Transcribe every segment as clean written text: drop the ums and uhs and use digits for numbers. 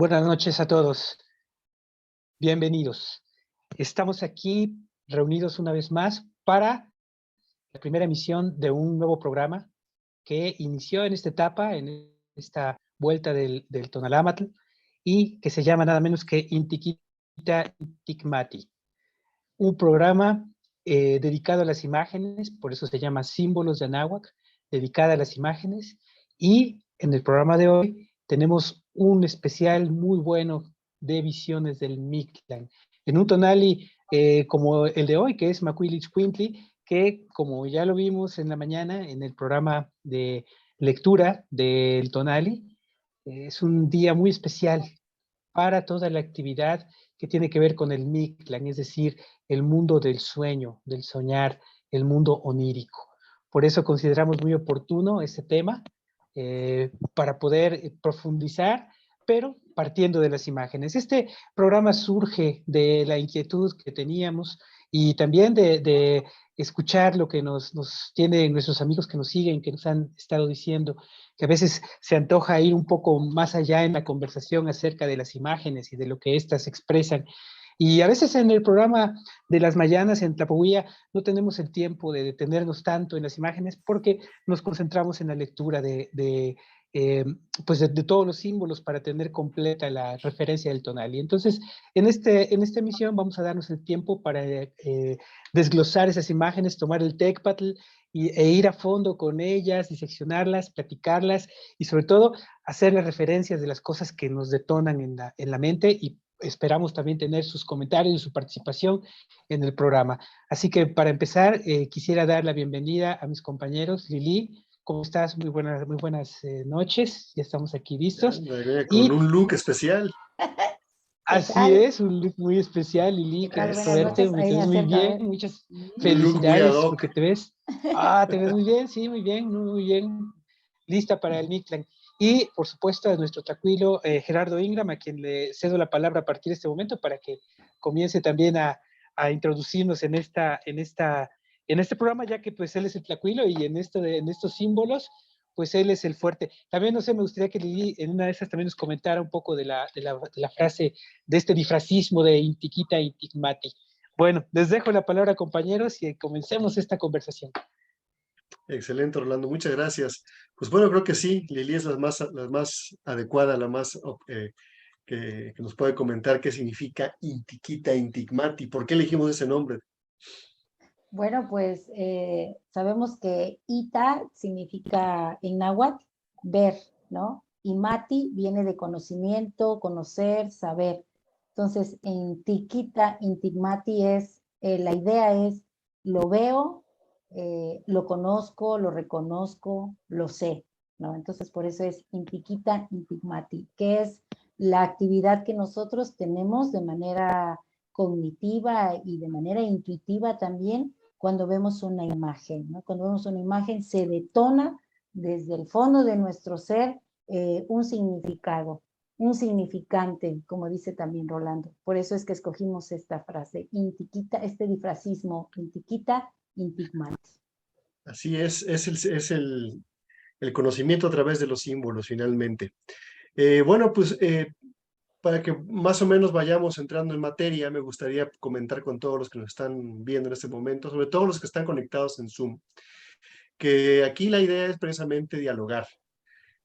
Buenas noches a todos. Bienvenidos. Estamos aquí reunidos una vez más para la primera emisión de un nuevo programa que inició en esta etapa, en esta vuelta del Tonalámatl, y que se llama nada menos que Intiquita Inticmati. Un programa dedicado a las imágenes, por eso se llama Símbolos de Anáhuac, dedicada a las imágenes. Y en el programa de hoy tenemos un especial muy bueno de visiones del Mictlán, en un tonali como el de hoy, que es Macuilichcuintli, que como ya lo vimos en la mañana en el programa de lectura del tonali, es un día muy especial para toda la actividad que tiene que ver con el Mictlán, es decir, el mundo del sueño, del soñar, el mundo onírico. Por eso consideramos muy oportuno este tema para poder profundizar, pero partiendo de las imágenes. Este programa surge de la inquietud que teníamos y también de escuchar lo que nos tienen nuestros amigos que nos siguen, que nos han estado diciendo, que a veces se antoja ir un poco más allá en la conversación acerca de las imágenes y de lo que éstas expresan. Y a veces en el programa de las mañanas en Tlapohuía no tenemos el tiempo de detenernos tanto en las imágenes porque nos concentramos en la lectura pues de todos los símbolos para tener completa la referencia del tonal. Y entonces, en esta emisión vamos a darnos el tiempo para desglosar esas imágenes, tomar el tecpatl e ir a fondo con ellas, diseccionarlas, platicarlas y sobre todo hacer las referencias de las cosas que nos detonan en la mente y esperamos también tener sus comentarios y su participación en el programa. Así que para empezar, quisiera dar la bienvenida a mis compañeros. Lili, ¿cómo estás? Muy buenas noches, ya estamos aquí listos. Con un look especial. Así es, un look muy especial, Lili, qué gusto verte, Noches, te ves muy bien, muchas felicidades porque te ves muy bien, sí, muy bien, muy bien, lista para el Mictlán. Y, por supuesto, a nuestro tacuilo Gerardo Ingram, a quien le cedo la palabra a partir de este momento para que comience también a introducirnos en este programa, ya que pues él es el tacuilo y en estos símbolos, pues él es el fuerte. También, no sé, me gustaría que Lili en una de esas también nos comentara un poco de la frase, de este difracismo de Intiquita Intigmati. Bueno, les dejo la palabra, compañeros, y comencemos esta conversación. Excelente, Orlando, muchas gracias. Pues bueno, creo que sí, Lili es la más adecuada, la más que nos puede comentar qué significa Intiquita Intigmati. ¿Por qué elegimos ese nombre? Bueno, pues sabemos que Ita significa en náhuatl ver, ¿no? Y Mati viene de conocimiento, conocer, saber. Entonces, en Tiquita, Intigmati la idea es, lo veo, lo conozco, lo reconozco, lo sé, ¿no? Entonces, por eso es Intiquita, Intigmati, que es la actividad que nosotros tenemos de manera cognitiva y de manera intuitiva también cuando vemos una imagen, ¿no? Cuando vemos una imagen se detona desde el fondo de nuestro ser un significado, un significante, como dice también Rolando. Por eso es que escogimos esta frase, intiquita, este difracismo, intiquita, intigmati. Así es el conocimiento a través de los símbolos, finalmente. Bueno, pues para que más o menos vayamos entrando en materia, me gustaría comentar con todos los que nos están viendo en este momento, sobre todo los que están conectados en Zoom, que aquí la idea es precisamente dialogar.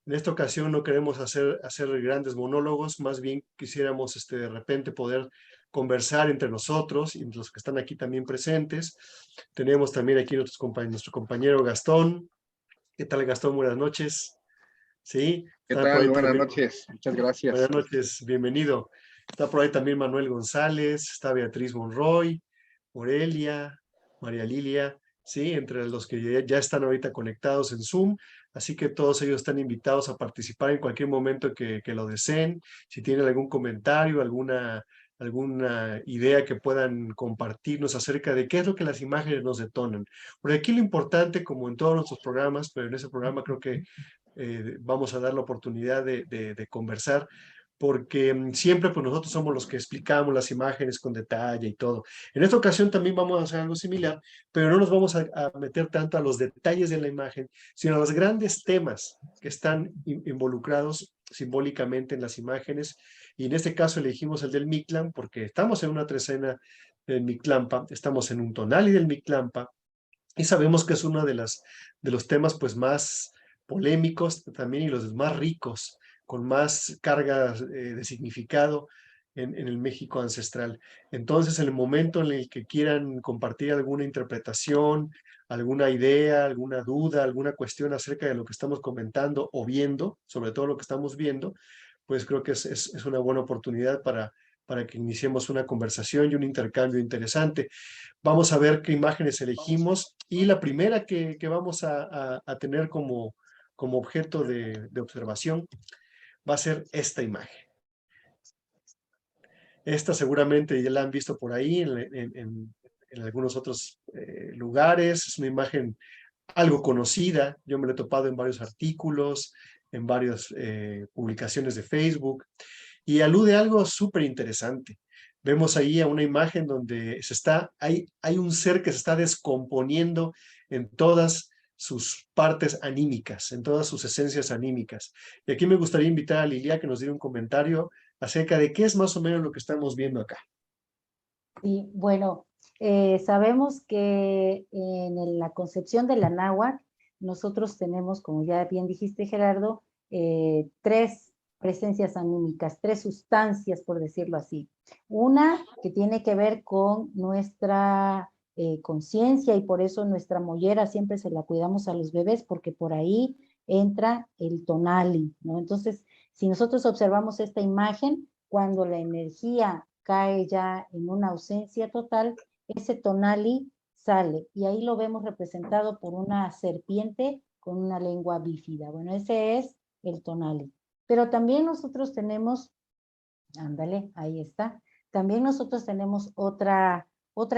En esta ocasión no queremos hacer grandes monólogos, más bien quisiéramos de repente poder conversar entre nosotros y entre los que están aquí también presentes. Tenemos también aquí nuestro compañero Gastón. ¿Qué tal, Gastón? Buenas noches. ¿Sí? ¿Qué tal? Buenas noches. Muchas gracias. Buenas noches, bienvenido. Está por ahí también Manuel González, está Beatriz Monroy, Morelia, María Lilia, ¿sí? Entre los que ya están ahorita conectados en Zoom. Así que todos ellos están invitados a participar en cualquier momento que lo deseen. Si tienen algún comentario, alguna idea que puedan compartirnos acerca de qué es lo que las imágenes nos detonan. Porque aquí lo importante, como en todos nuestros programas, pero en ese programa creo que vamos a dar la oportunidad de conversar, porque siempre pues nosotros somos los que explicamos las imágenes con detalle y todo. En esta ocasión también vamos a hacer algo similar, pero no nos vamos a meter tanto a los detalles de la imagen, sino a los grandes temas que están involucrados simbólicamente en las imágenes, y en este caso elegimos el del Mictlán porque estamos en una trecena del Mictlampa, estamos en un tonali del Mictlampa, y sabemos que es uno de los temas pues más polémicos también y los más ricos, con más cargas de significado en el México ancestral. Entonces, en el momento en el que quieran compartir alguna interpretación, alguna idea, alguna duda, alguna cuestión acerca de lo que estamos comentando o viendo, sobre todo lo que estamos viendo, pues creo que es una buena oportunidad para que iniciemos una conversación y un intercambio interesante. Vamos a ver qué imágenes elegimos y la primera que vamos a tener como objeto de observación va a ser esta imagen. Esta seguramente ya la han visto por ahí en algunos otros lugares. Es una imagen algo conocida. Yo me la he topado en varios artículos, en varias publicaciones de Facebook, y alude a algo súper interesante. Vemos ahí a una imagen donde hay un ser que se está descomponiendo en todas sus partes anímicas, en todas sus esencias anímicas. Y aquí me gustaría invitar a Lilia que nos diera un comentario acerca de qué es más o menos lo que estamos viendo acá. Y bueno, sabemos que la concepción de la náhuatl, nosotros tenemos, como ya bien dijiste, Gerardo, tres presencias anímicas, tres sustancias, por decirlo así. Una que tiene que ver con nuestra conciencia, y por eso nuestra mollera siempre se la cuidamos a los bebés, porque por ahí entra el tonali, ¿no? Entonces, si nosotros observamos esta imagen, cuando la energía cae ya en una ausencia total, ese tonali sale, y ahí lo vemos representado por una serpiente con una lengua bífida. Bueno, ese es el tonali. Pero también nosotros tenemos, ándale, ahí está, también nosotros tenemos otra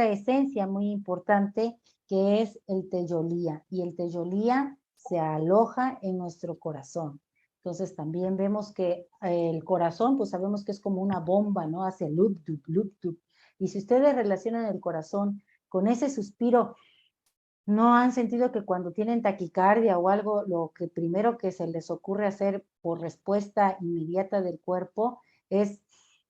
esencia muy importante, que es el teyolía, y el teyolía se aloja en nuestro corazón. Entonces también vemos que el corazón, pues sabemos que es como una bomba, ¿no? Hace lup, dup, lup, dup. Y si ustedes relacionan el corazón con ese suspiro, ¿no han sentido que cuando tienen taquicardia o algo, lo que primero que se les ocurre hacer por respuesta inmediata del cuerpo es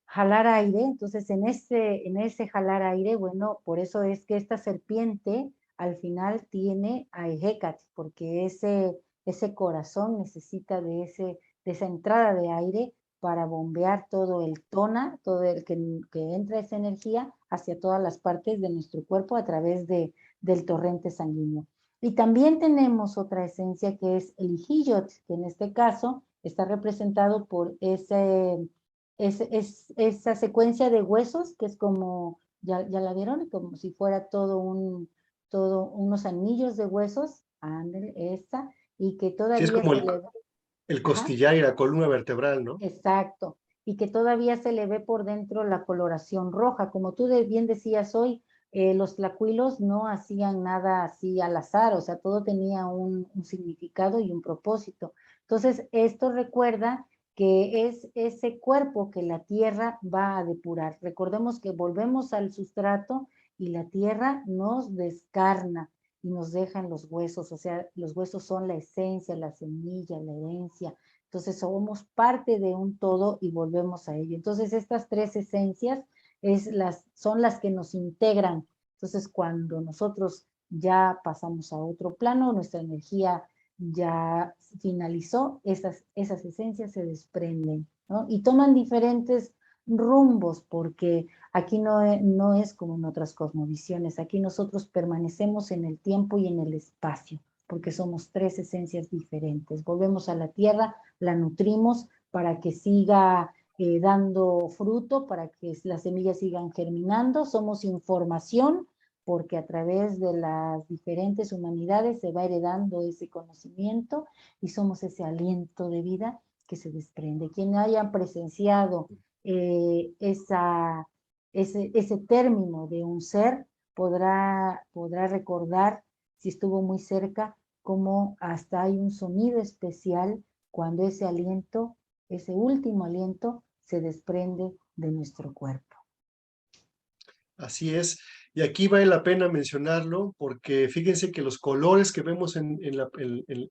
jalar aire? Entonces, en ese jalar aire, bueno, por eso es que esta serpiente al final tiene a Ejecat, porque ese corazón necesita de esa entrada de aire para bombear todo el tona, todo el que entra esa energía hacia todas las partes de nuestro cuerpo a través del torrente sanguíneo. Y también tenemos otra esencia que es el Ijillot, que en este caso está representado por esa secuencia de huesos, que es como, ya la vieron, como si fuera todo unos anillos de huesos, ándale, esta, y que Sí, todavía es como se le ve. el Ajá, costillar y la columna vertebral, ¿no? exacto, y que todavía se le ve por dentro la coloración roja. Como tú bien decías hoy, los tlacuilos no hacían nada así al azar, o sea, todo tenía un significado y un propósito. Entonces, esto recuerda que es ese cuerpo que la tierra va a depurar. Recordemos que volvemos al sustrato y la tierra nos descarna y nos dejan los huesos, o sea, los huesos son la esencia, la semilla, la herencia. Entonces somos parte de un todo y volvemos a ello. Entonces estas tres esencias son las que nos integran. Entonces cuando nosotros ya pasamos a otro plano, nuestra energía ya finalizó, esas esencias se desprenden, ¿no? Y toman diferentes rumbos, porque aquí no es como en otras cosmovisiones. Aquí nosotros permanecemos en el tiempo y en el espacio, porque somos tres esencias diferentes. Volvemos a la tierra, la nutrimos para que siga dando fruto, para que las semillas sigan germinando. Somos información, porque a través de las diferentes humanidades se va heredando ese conocimiento, y somos ese aliento de vida que se desprende. Quien hayan presenciado ese término de un ser podrá recordar, si estuvo muy cerca, cómo hasta hay un sonido especial cuando ese aliento, ese último aliento, se desprende de nuestro cuerpo. Así es. Y aquí vale la pena mencionarlo porque fíjense que los colores que vemos en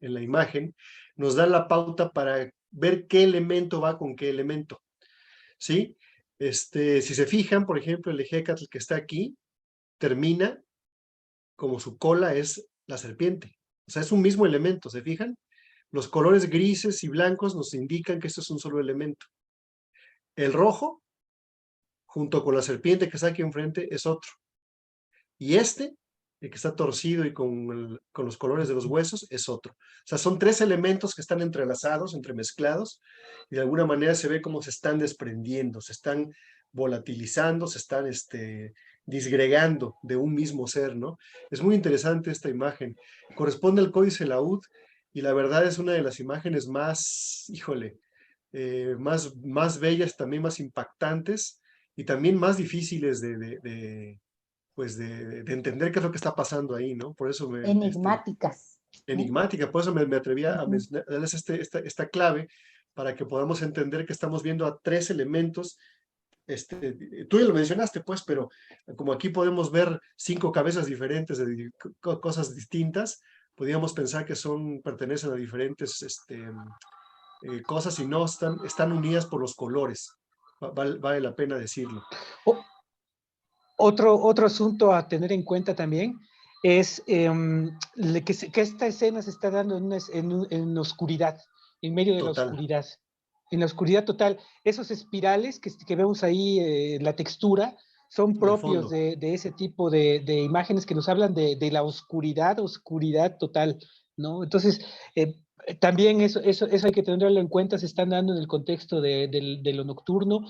la imagen nos dan la pauta para ver qué elemento va con qué elemento, ¿sí? Si se fijan, por ejemplo, el ejecatl que está aquí, termina como su cola es la serpiente. O sea, es un mismo elemento, ¿se fijan? Los colores grises y blancos nos indican que esto es un solo elemento. El rojo, junto con la serpiente que está aquí enfrente, es otro. Y el que está torcido y con los colores de los huesos, es otro. O sea, son tres elementos que están entrelazados, entremezclados, y de alguna manera se ve cómo se están desprendiendo, se están volatilizando, se están disgregando de un mismo ser, ¿no? Es muy interesante esta imagen. Corresponde al Códice Laúd, y la verdad es una de las imágenes más, híjole, más bellas, también más impactantes, y también más difíciles de entender qué es lo que está pasando ahí, ¿no? Por eso Enigmáticas, ¿no? enigmática, por eso me atrevía a Ujú. darles esta clave para que podamos entender que estamos viendo a tres elementos. Tú ya lo mencionaste, pues, pero como aquí podemos ver 5 cabezas diferentes de cosas distintas, podríamos pensar que pertenecen a diferentes cosas y no están unidas por los colores. Vale la pena decirlo. Otro asunto a tener en cuenta también es que esta escena se está dando en oscuridad, en medio de la Total. oscuridad, en la oscuridad total. Esos espirales que vemos ahí, la textura, son En el propios fondo. de ese tipo de imágenes que nos hablan de la oscuridad total, ¿no? Entonces, también eso hay que tenerlo en cuenta, se están dando en el contexto de lo nocturno,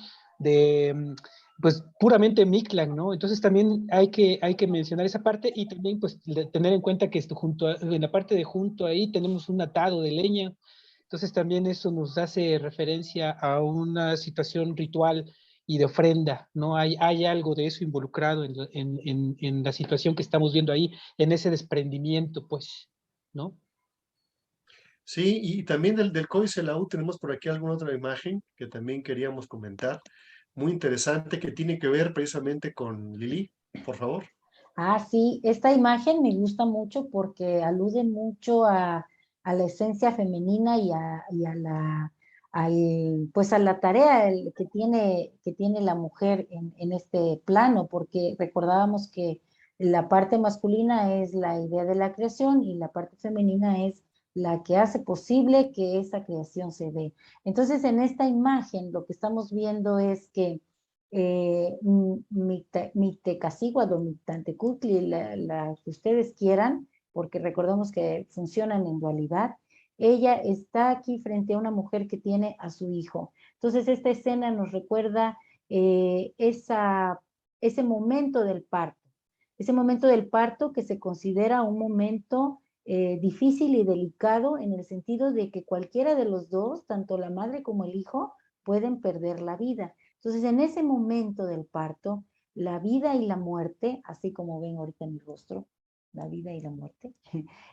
pues puramente Mictlan, ¿no? Entonces también hay que mencionar esa parte y también pues tener en cuenta que en la parte de junto ahí tenemos un atado de leña, entonces también eso nos hace referencia a una situación ritual y de ofrenda, ¿no? Hay algo de eso involucrado en la situación que estamos viendo ahí, en ese desprendimiento, pues, ¿no? Sí, y también del Códice Laúd tenemos por aquí alguna otra imagen que también queríamos comentar, muy interesante, que tiene que ver precisamente con Lili, por favor. Ah, sí, esta imagen me gusta mucho porque alude mucho a la esencia femenina y a pues a la tarea que tiene la mujer en este plano, porque recordábamos que la parte masculina es la idea de la creación y la parte femenina es la que hace posible que esa creación se dé. Entonces, en esta imagen lo que estamos viendo es que Mictecacihuatl o Mictantecutli, la que ustedes quieran, porque recordemos que funcionan en dualidad, ella está aquí frente a una mujer que tiene a su hijo. Entonces esta escena nos recuerda ese momento del parto que se considera un momento difícil y delicado en el sentido de que cualquiera de los dos, tanto la madre como el hijo, pueden perder la vida. Entonces, en ese momento del parto, la vida y la muerte, así como ven ahorita en mi rostro, la vida y la muerte,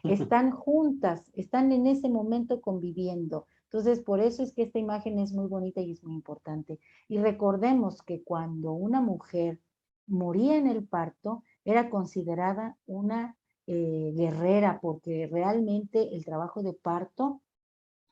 están juntas, están en ese momento conviviendo. Entonces, por eso es que esta imagen es muy bonita y es muy importante. Y recordemos que cuando una mujer moría en el parto, era considerada una guerrera, porque realmente el trabajo de parto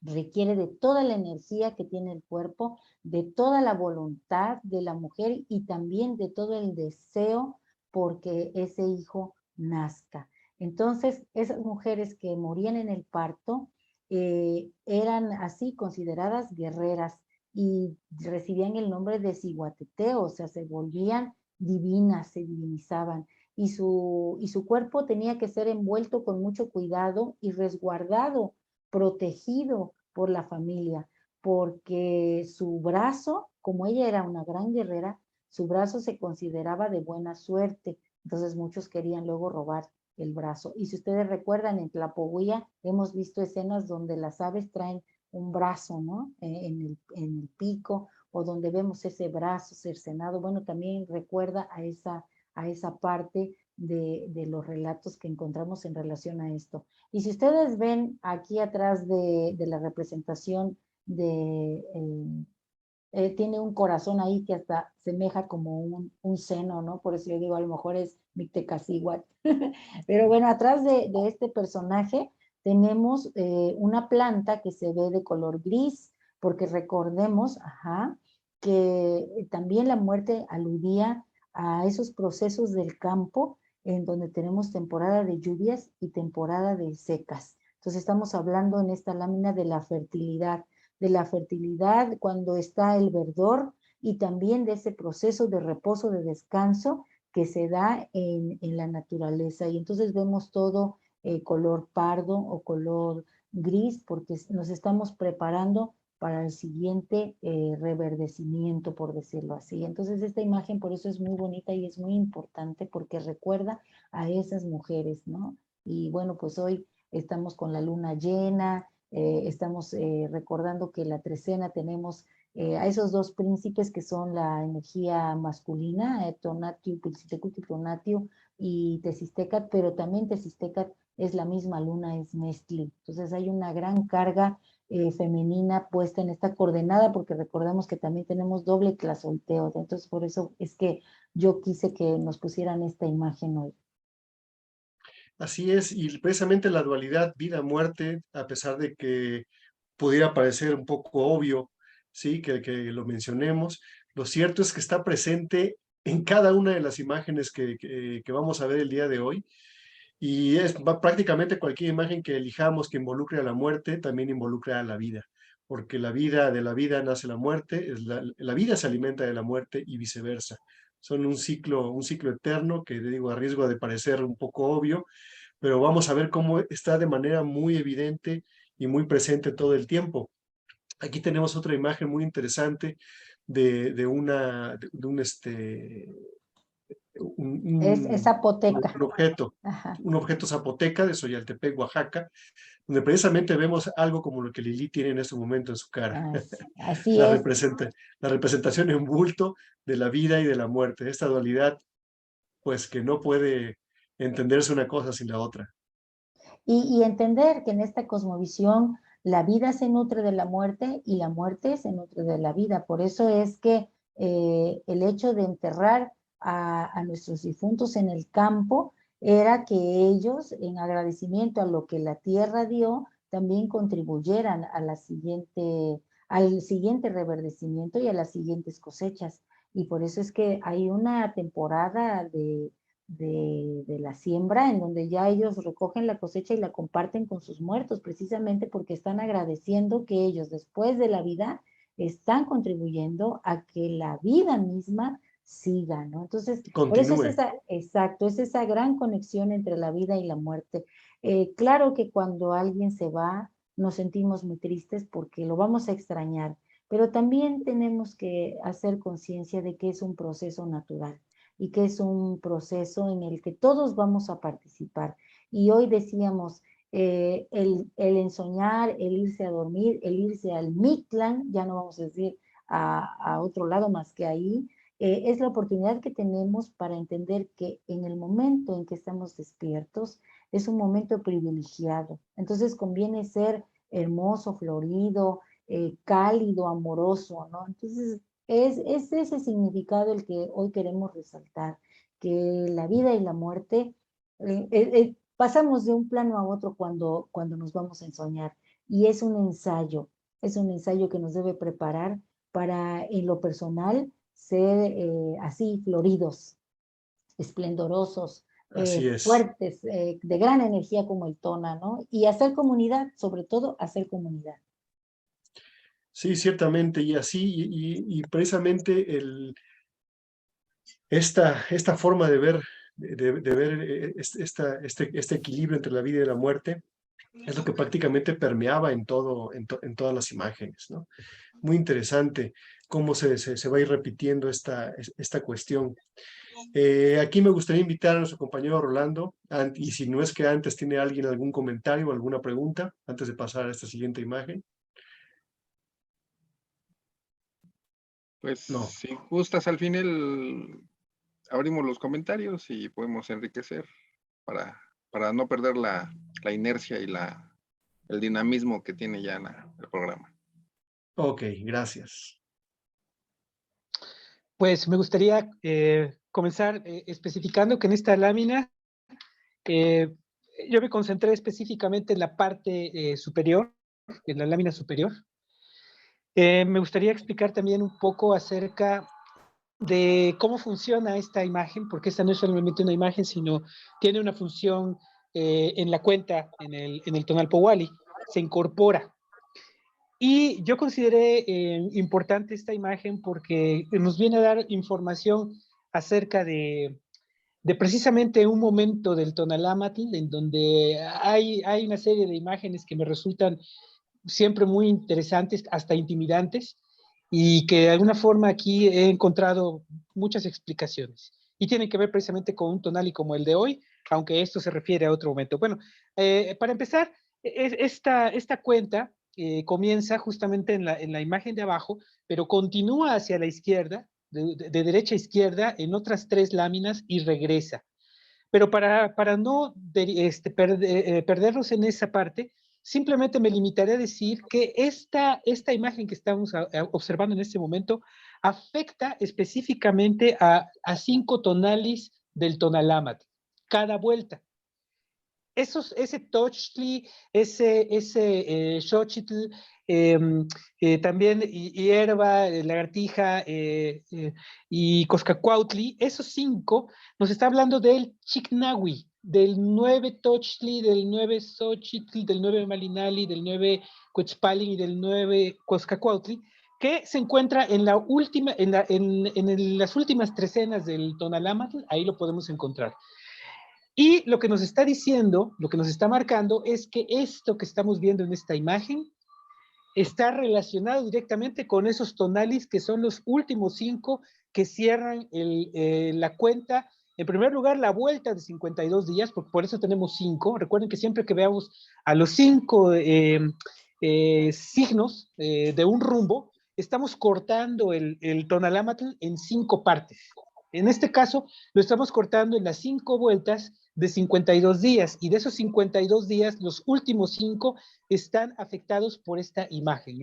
requiere de toda la energía que tiene el cuerpo, de toda la voluntad de la mujer y también de todo el deseo porque ese hijo nazca. Entonces, esas mujeres que morían en el parto eran así consideradas guerreras y recibían el nombre de ciguateteo, o sea, se volvían divinas, se divinizaban. Y su cuerpo tenía que ser envuelto con mucho cuidado y resguardado, protegido por la familia, porque su brazo, como ella era una gran guerrera, su brazo se consideraba de buena suerte, entonces muchos querían luego robar el brazo. Y si ustedes recuerdan, en Tlapohuía hemos visto escenas donde las aves traen un brazo, ¿no? En el pico, o donde vemos ese brazo cercenado. Bueno, también recuerda a esa parte de los relatos que encontramos en relación a esto. Y si ustedes ven aquí atrás de la representación tiene un corazón ahí que hasta semeja como un seno, ¿no? Por eso yo digo, a lo mejor es Mictecacihuatl. Pero bueno, atrás de este personaje tenemos una planta que se ve de color gris. porque recordemos, que también la muerte aludía a esos procesos del campo en donde tenemos temporada de lluvias y temporada de secas. Entonces estamos hablando en esta lámina de la fertilidad cuando está el verdor y también de ese proceso de reposo, de descanso que se da en la naturaleza. Y entonces vemos todo color pardo o color gris porque nos estamos preparando para el siguiente reverdecimiento, por decirlo así. Entonces esta imagen por eso es muy bonita y es muy importante porque recuerda a esas mujeres, ¿no? Y bueno, pues hoy estamos con la luna llena, estamos recordando que la trecena tenemos a esos dos príncipes que son la energía masculina, Tonatiuh, Piltzitekutl, Tonatiuh y Teziztecat, pero también Teziztecat es la misma luna, es Mestli. Entonces hay una gran carga femenina puesta en esta coordenada, porque recordemos que también tenemos doble tlazolteo. Entonces por eso es que yo quise que nos pusieran esta imagen hoy. Así es, y precisamente la dualidad vida-muerte, a pesar de que pudiera parecer un poco obvio, sí, que lo mencionemos, lo cierto es que está presente en cada una de las imágenes que vamos a ver el día de hoy. Y prácticamente cualquier imagen que elijamos que involucre a la muerte, también involucra a la vida, porque de la vida nace la muerte, la vida se alimenta de la muerte y viceversa. Son un ciclo eterno que, digo, a riesgo de parecer un poco obvio, pero vamos a ver cómo está de manera muy evidente y muy presente todo el tiempo. Aquí tenemos otra imagen muy interesante de un Es zapoteca. un objeto zapoteca de Soyaltepec, Oaxaca, donde precisamente vemos algo como lo que Lili tiene en este momento en su cara. Así la, es. la representación en bulto de la vida y de la muerte, esta dualidad, pues que no puede entenderse una cosa sin la otra. Y entender que en esta cosmovisión la vida se nutre de la muerte y la muerte se nutre de la vida. Por eso es que el hecho de enterrar a nuestros difuntos en el campo era que ellos, en agradecimiento a lo que la tierra dio, también contribuyeran a al siguiente reverdecimiento y a las siguientes cosechas. Y por eso es que hay una temporada de la siembra, en donde ya ellos recogen la cosecha y la comparten con sus muertos, precisamente porque están agradeciendo que ellos después de la vida están contribuyendo a que la vida misma siga, ¿no? Entonces, por eso es esa gran conexión entre la vida y la muerte. Claro que cuando alguien se va, nos sentimos muy tristes porque lo vamos a extrañar, pero también tenemos que hacer conciencia de que es un proceso natural y que es un proceso en el que todos vamos a participar. Y hoy decíamos, el ensoñar, el irse a dormir, el irse al Mictlán, ya no vamos a decir a otro lado más que ahí, es la oportunidad que tenemos para entender que en el momento en que estamos despiertos es un momento privilegiado. Entonces conviene ser hermoso, florido, cálido, amoroso, ¿no? Entonces es ese significado el que hoy queremos resaltar, que la vida y la muerte, pasamos de un plano a otro cuando nos vamos a ensoñar, y es un ensayo que nos debe preparar para, en lo personal, ser así floridos, esplendorosos, Así es. fuertes, de gran energía como el Tona, ¿no? Y hacer comunidad, sobre todo hacer comunidad. Sí, ciertamente, y así, y precisamente esta forma de ver, este equilibrio entre la vida y la muerte es lo que prácticamente permeaba en todas las imágenes, ¿no? Muy interesante cómo se va a ir repitiendo esta cuestión. Aquí me gustaría invitar a nuestro compañero Rolando, y si no es que antes tiene alguien algún comentario o alguna pregunta, antes de pasar a esta siguiente imagen. Pues No. si gustas, al final abrimos los comentarios y podemos enriquecer para no perder la inercia y el dinamismo que tiene ya el programa. Ok, gracias. Pues me gustaría comenzar especificando que en esta lámina yo me concentré específicamente en la parte superior, en la lámina superior, Me gustaría explicar también un poco acerca de cómo funciona esta imagen, porque esta no es solamente una imagen, sino tiene una función en la cuenta, en el tonal Powali, se incorpora. Y yo consideré importante esta imagen porque nos viene a dar información acerca de precisamente un momento del Tonalámatl en donde hay una serie de imágenes que me resultan siempre muy interesantes, hasta intimidantes, y que de alguna forma aquí he encontrado muchas explicaciones. Y tienen que ver precisamente con un tonal y como el de hoy, aunque esto se refiere a otro momento. Bueno, para empezar, esta cuenta comienza justamente en la imagen de abajo, pero continúa hacia la izquierda, de derecha a izquierda, en otras 3 láminas y regresa. Pero para no perdernos en esa parte, simplemente me limitaré a decir que esta imagen que estamos observando en este momento afecta específicamente a 5 tonales del tonalámatl, cada vuelta. Ese Tochtli, ese Xochitl, también hierba, lagartija y Coscacuautli, esos 5 nos está hablando del Chicnahui, del 9 Tochtli, del 9 Xochitl, del 9 Malinali, del 9 Cuetzpalin y del 9 Coscacuautli, que se encuentra en la última, en las últimas trecenas del Tonalámatl, ahí lo podemos encontrar. Y lo que nos está diciendo, lo que nos está marcando es que esto que estamos viendo en esta imagen está relacionado directamente con esos tonales que son los últimos 5 que cierran la cuenta. En primer lugar, la vuelta de 52 días, porque por eso tenemos 5. Recuerden que siempre que veamos a los 5 signos de un rumbo, estamos cortando el tonalámatl en 5 partes. En este caso, lo estamos cortando en las 5 vueltas de 52 días, y de esos 52 días, los últimos 5 están afectados por esta imagen.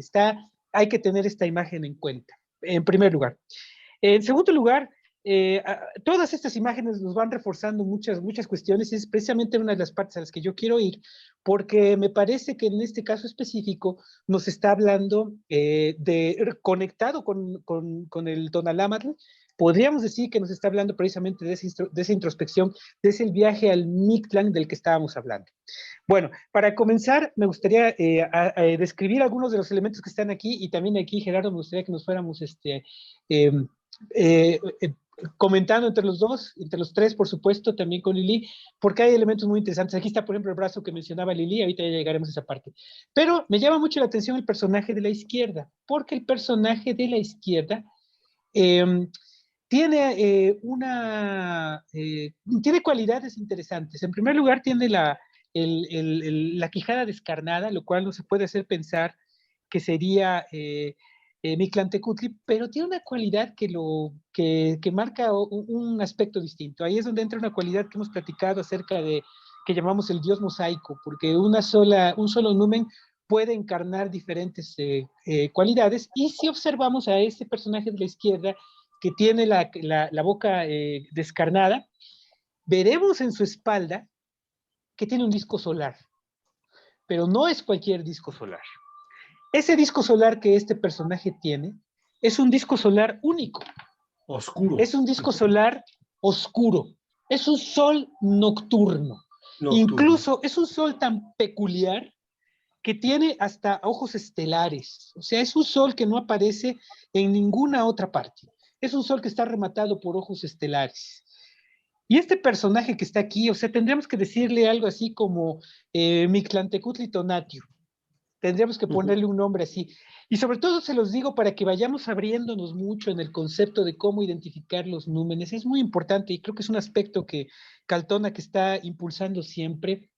Hay que tener esta imagen en cuenta, en primer lugar. En segundo lugar, todas estas imágenes nos van reforzando muchas cuestiones, y es precisamente una de las partes a las que yo quiero ir, porque me parece que en este caso específico nos está hablando conectado con el Tonalámatl. Podríamos decir que nos está hablando precisamente de esa introspección, de ese viaje al Mictlán del que estábamos hablando. Bueno, para comenzar, me gustaría describir algunos de los elementos que están aquí, y también aquí, Gerardo, me gustaría que nos fuéramos comentando entre los 2, entre los 3, por supuesto, también con Lili, porque hay elementos muy interesantes. Aquí está, por ejemplo, el brazo que mencionaba Lili, ahorita ya llegaremos a esa parte. Pero me llama mucho la atención el personaje de la izquierda, porque el personaje de la izquierda tiene tiene cualidades interesantes. En primer lugar, tiene la quijada descarnada, lo cual no se puede hacer pensar que sería Mictlantecutli, pero tiene una cualidad que marca un aspecto distinto. Ahí es donde entra una cualidad que hemos platicado acerca de, que llamamos el dios mosaico, porque un solo numen puede encarnar diferentes cualidades, y si observamos a este personaje de la izquierda, que tiene la boca descarnada, veremos en su espalda que tiene un disco solar, pero no es cualquier disco solar. Ese disco solar que este personaje tiene es un disco solar único. Oscuro. Es un disco solar oscuro. Es un sol nocturno. Incluso es un sol tan peculiar que tiene hasta ojos estelares. O sea, es un sol que no aparece en ninguna otra parte. Es un sol que está rematado por ojos estelares. Y este personaje que está aquí, o sea, tendríamos que decirle algo así como Mictlantecutli Tonatiuh. Tendríamos que ponerle un nombre así. Y sobre todo se los digo para que vayamos abriéndonos mucho en el concepto de cómo identificar los númenes. Es muy importante, y creo que es un aspecto que Caltona que está impulsando siempre,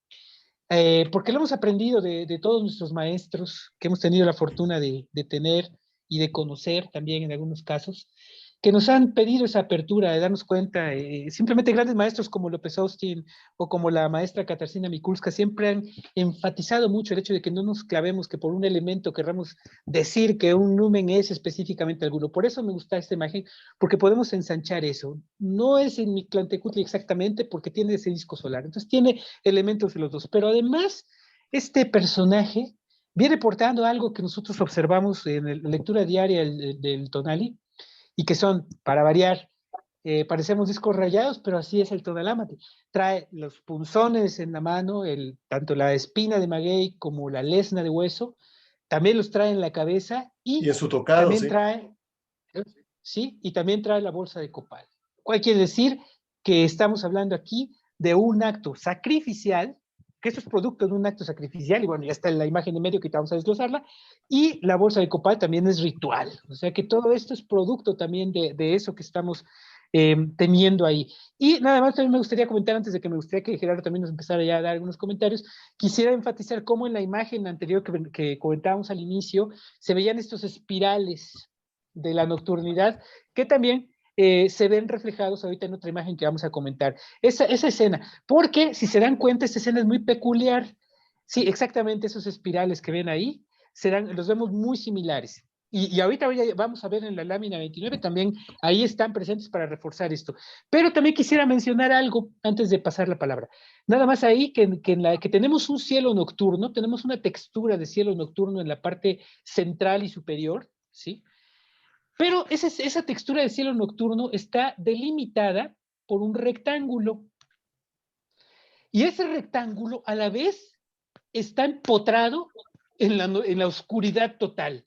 porque lo hemos aprendido de todos nuestros maestros que hemos tenido la fortuna de tener y de conocer también en algunos casos, que nos han pedido esa apertura de darnos cuenta. Simplemente grandes maestros como López Austin o como la maestra Katarzyna Mikulska siempre han enfatizado mucho el hecho de que no nos clavemos, que por un elemento querramos decir que un numen es específicamente alguno. Por eso me gusta esta imagen, porque podemos ensanchar eso. No es en Mictlantecutli exactamente, porque tiene ese disco solar, entonces tiene elementos de los dos, pero además este personaje viene portando algo que nosotros observamos en la lectura diaria del Tonali, y que son, para variar, parecemos discos rayados, pero así es el Tonalámatl. Trae los punzones en la mano, tanto la espina de maguey como la lesna de hueso, también los trae en la cabeza Y y en su tocado, también sí. trae, ¿sí? Y también trae la bolsa de copal. ¿Cuál quiere decir? Que estamos hablando aquí de un acto sacrificial, que esto es producto de un acto sacrificial, y bueno, ya está en la imagen de medio que vamos a desglosarla, y la bolsa de copal también es ritual, o sea que todo esto es producto también de eso que estamos teniendo ahí. Y nada más también me gustaría comentar, antes de que me gustaría que Gerardo también nos empezara ya a dar algunos comentarios, quisiera enfatizar cómo en la imagen anterior que comentábamos al inicio, se veían estos espirales de la nocturnidad, que también se ven reflejados ahorita en otra imagen que vamos a comentar. Esa escena, porque si se dan cuenta, esta escena es muy peculiar. Sí, exactamente esos espirales que ven ahí, los vemos muy similares. Y ahorita vamos a ver en la lámina 29 también, ahí están presentes para reforzar esto. Pero también quisiera mencionar algo antes de pasar la palabra. Nada más ahí que tenemos un cielo nocturno, tenemos una textura de cielo nocturno en la parte central y superior, ¿sí? Pero esa textura de cielo nocturno está delimitada por un rectángulo. Y ese rectángulo a la vez está empotrado en la oscuridad total.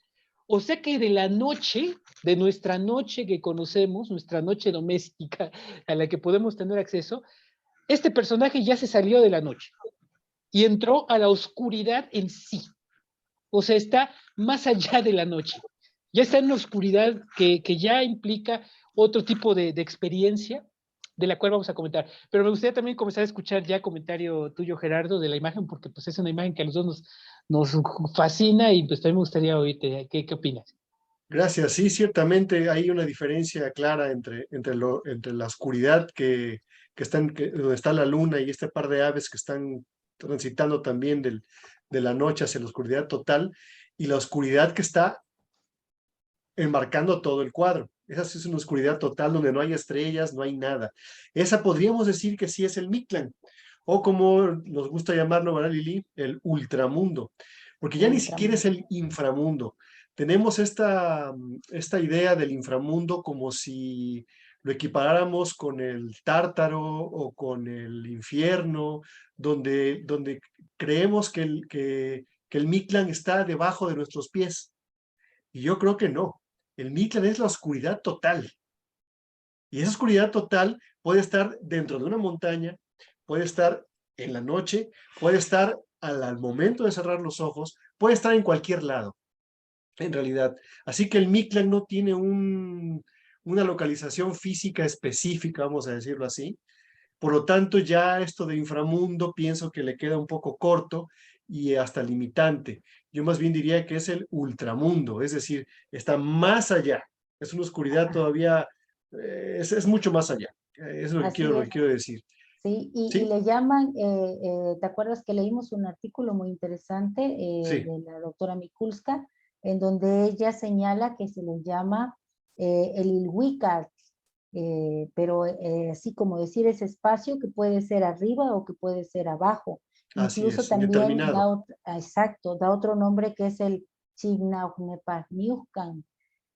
O sea que de la noche, de nuestra noche que conocemos, nuestra noche doméstica a la que podemos tener acceso, este personaje ya se salió de la noche y entró a la oscuridad en sí. O sea, está más allá de la noche. Ya está en una oscuridad que ya implica otro tipo de experiencia, de la cual vamos a comentar. Pero me gustaría también comenzar a escuchar ya comentario tuyo, Gerardo, de la imagen, porque pues es una imagen que a los dos nos fascina y pues también me gustaría oírte. ¿Qué opinas? Gracias. Sí, ciertamente hay una diferencia clara entre la oscuridad donde está la luna y este par de aves que están transitando también de la noche hacia la oscuridad total y la oscuridad que está enmarcando todo el cuadro. Esa sí es una oscuridad total donde no hay estrellas, no hay nada. Esa podríamos decir que sí es el Mictlán, o como nos gusta llamarlo, ¿verdad, Lili? El ultramundo, porque ya ni siquiera es el inframundo. Tenemos esta idea del inframundo como si lo equiparáramos con el tártaro o con el infierno, donde creemos que el Mictlán está debajo de nuestros pies. Y yo creo que no. El Mictlán es la oscuridad total. Y esa oscuridad total puede estar dentro de una montaña, puede estar en la noche, puede estar al momento de cerrar los ojos, puede estar en cualquier lado, en realidad. Así que el Mictlán no tiene una localización física específica, vamos a decirlo así. Por lo tanto, ya esto de inframundo pienso que le queda un poco corto y hasta limitante. Yo más bien diría que es el ultramundo, es decir, está más allá. Es una oscuridad todavía, es mucho más allá. Es lo que Así quiero, lo que es. quiero decir. Sí, y ¿Sí? le llaman, ¿te acuerdas que leímos un artículo muy interesante Sí, de la doctora Mikulska, en donde ella señala que se le llama el Ilhuicat, pero así como decir ese espacio que puede ser arriba o que puede ser abajo. así Incluso es, también indeterminado. exacto, da otro nombre que es el Chignauhnepahniuhkan.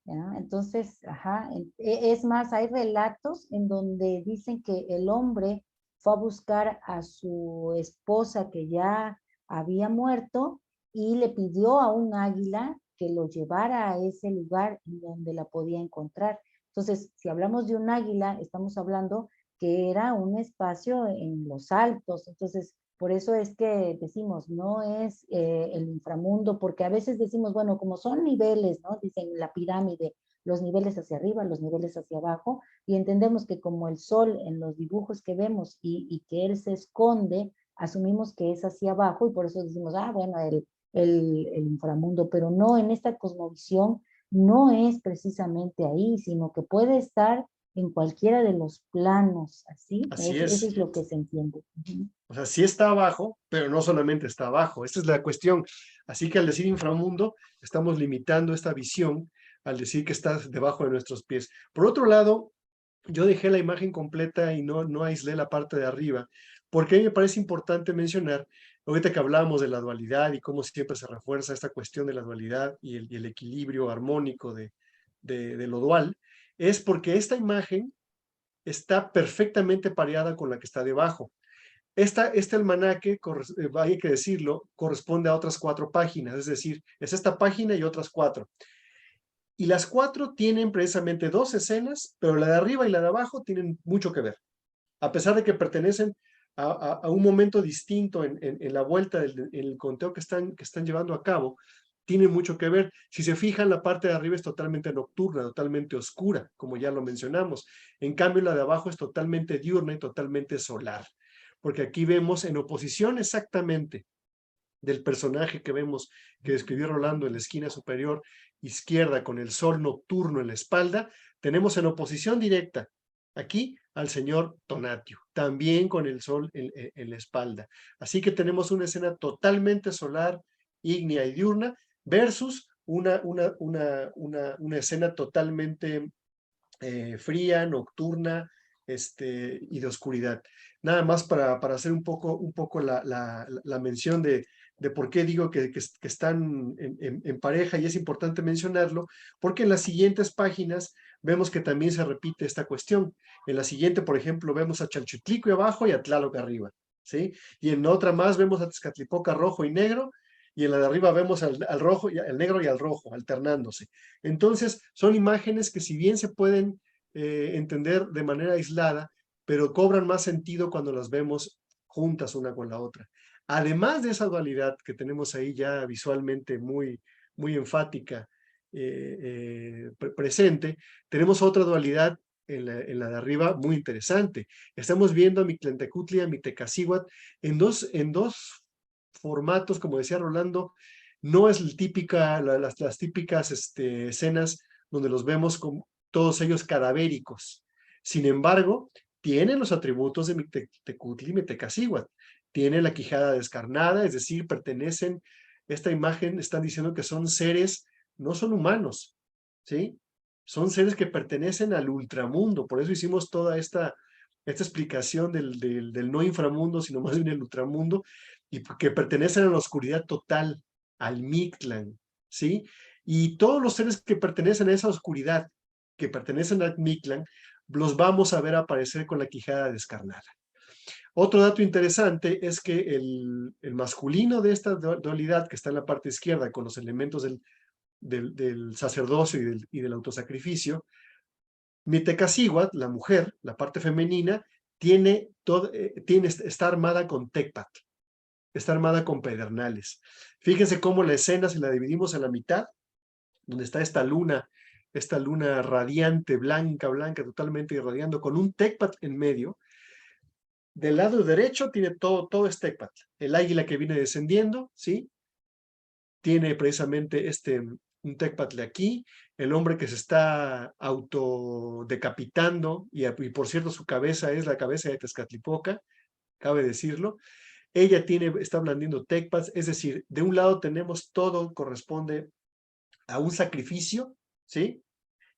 ¿Ya? Entonces, ajá, es más, hay relatos en donde dicen que el hombre fue a buscar a su esposa que ya había muerto y le pidió a un águila que lo llevara a ese lugar en donde la podía encontrar. Entonces, si hablamos de un águila, estamos hablando que era un espacio en los altos. Entonces, por eso es que decimos, no es el inframundo, porque a veces decimos, bueno, como son niveles, ¿no? Dicen la pirámide, los niveles hacia arriba, los niveles hacia abajo, y entendemos que como el sol en los dibujos que vemos y que él se esconde, asumimos que es hacia abajo y por eso decimos, ah, bueno, el inframundo, pero no, en esta cosmovisión no es precisamente ahí, sino que puede estar en cualquiera de los planos, ¿así? Así Eso es. es lo que se entiende. O sea, sí está abajo, pero no solamente está abajo. Esta es la cuestión. Así que al decir inframundo, estamos limitando esta visión al decir que está debajo de nuestros pies. Por otro lado, yo dejé la imagen completa y no aislé la parte de arriba, porque a mí me parece importante mencionar, ahorita que hablábamos de la dualidad y cómo siempre se refuerza esta cuestión de la dualidad y el equilibrio armónico de lo dual, es porque esta imagen está perfectamente pareada con la que está debajo. Este almanaque, hay que decirlo, corresponde a otras 4 páginas, es decir, es esta página y otras 4. Y las 4 tienen precisamente 2 escenas, pero la de arriba y la de abajo tienen mucho que ver. A pesar de que pertenecen a un momento distinto en la vuelta, en el conteo que están llevando a cabo, tiene mucho que ver. Si se fijan, la parte de arriba es totalmente nocturna, totalmente oscura, como ya lo mencionamos. En cambio, la de abajo es totalmente diurna y totalmente solar. Porque aquí vemos en oposición exactamente del personaje que vemos que describió Rolando en la esquina superior izquierda con el sol nocturno en la espalda, tenemos en oposición directa aquí al señor Tonatiuh, también con el sol en la espalda. Así que tenemos una escena totalmente solar, ígnea y diurna versus una escena totalmente fría, nocturna, y de oscuridad. Nada más para hacer un poco la mención de por qué digo que están en pareja, y es importante mencionarlo, porque en las siguientes páginas vemos que también se repite esta cuestión. En la siguiente, por ejemplo, vemos a Chalchutlico abajo y a Tlaloc arriba, ¿sí? Y en otra más vemos a Tezcatlipoca rojo y negro, y en la de arriba vemos al rojo, al negro y al rojo, alternándose. Entonces, son imágenes que si bien se pueden entender de manera aislada, pero cobran más sentido cuando las vemos juntas una con la otra. Además de esa dualidad que tenemos ahí ya visualmente muy enfática, presente, tenemos otra dualidad en la de arriba muy interesante. Estamos viendo a Mictlantecutli y a Mictecacihuatl en dos formatos, como decía Rolando. No es las típicas escenas donde los vemos como todos ellos cadavéricos. Sin embargo, tienen los atributos de Mictecutli y Mictecacihuatl. Tiene la quijada descarnada, es decir, pertenecen, esta imagen están diciendo que son seres, no son humanos, ¿sí? Son seres que pertenecen al ultramundo, por eso hicimos toda esta explicación del no inframundo, sino más bien el ultramundo, y que pertenecen a la oscuridad total, al Mictlán, ¿sí? Y todos los seres que pertenecen a esa oscuridad, que pertenecen al Mictlán, los vamos a ver aparecer con la quijada descarnada. Otro dato interesante es que el masculino de esta dualidad, que está en la parte izquierda con los elementos del sacerdocio y del autosacrificio, Mictecacihuatl, la mujer, la parte femenina, está armada con tecpatl, está armada con pedernales. Fíjense cómo la escena, si la dividimos en la mitad, donde está esta luna radiante, blanca, totalmente irradiando, con un tecpatl en medio. Del lado derecho tiene todo este tecpatl. El águila que viene descendiendo, ¿sí? Tiene precisamente un tecpatl aquí, el hombre que se está autodecapitando, y por cierto su cabeza es la cabeza de Tezcatlipoca, cabe decirlo. Ella está blandiendo tecpatls, es decir, de un lado tenemos todo corresponde a un sacrificio, ¿sí?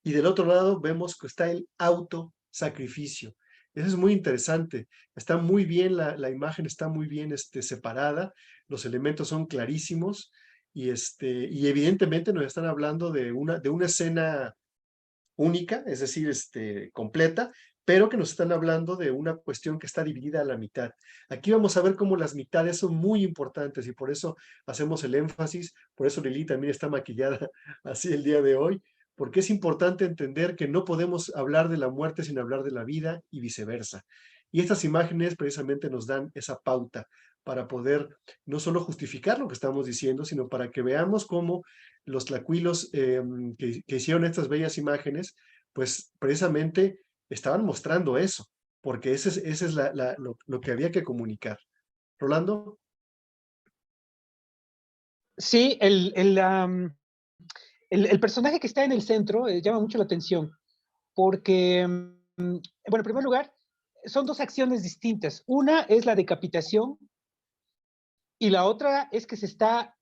Y del otro lado vemos que está el autosacrificio. Eso es muy interesante. Está muy bien, la imagen está muy bien separada, los elementos son clarísimos, y evidentemente nos están hablando de una escena única, es decir, completa, pero que nos están hablando de una cuestión que está dividida a la mitad. Aquí vamos a ver cómo las mitades son muy importantes, y por eso hacemos el énfasis, por eso Lili también está maquillada así el día de hoy, porque es importante entender que no podemos hablar de la muerte sin hablar de la vida y viceversa. Y estas imágenes precisamente nos dan esa pauta para poder no solo justificar lo que estamos diciendo, sino para que veamos cómo los tlacuilos que hicieron estas bellas imágenes, pues precisamente estaban mostrando eso, porque ese es lo que había que comunicar. Rolando. Sí, el personaje que está en el centro llama mucho la atención, porque, bueno, en primer lugar, son dos acciones distintas. Una es la decapitación y la otra es que se está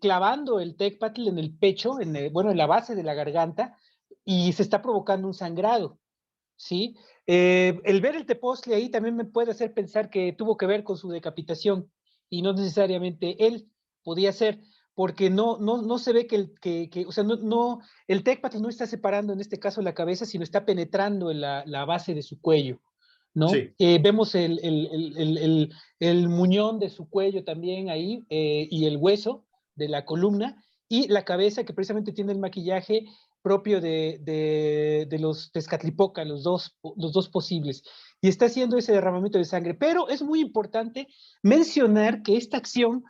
clavando el tecpatl en el pecho, bueno, en la base de la garganta, y se está provocando un sangrado, ¿sí? El ver el tepoztle ahí también me puede hacer pensar que tuvo que ver con su decapitación. y no necesariamente él podía ser, porque no se ve o sea, el Tecpatl no está separando en este caso la cabeza, sino está penetrando en la base de su cuello, ¿no? Sí. Vemos el muñón de su cuello también ahí, y el hueso de la columna, y la cabeza que precisamente tiene el maquillaje propio de los Tezcatlipoca, los dos posibles, y está haciendo ese derramamiento de sangre. Pero es muy importante mencionar que esta acción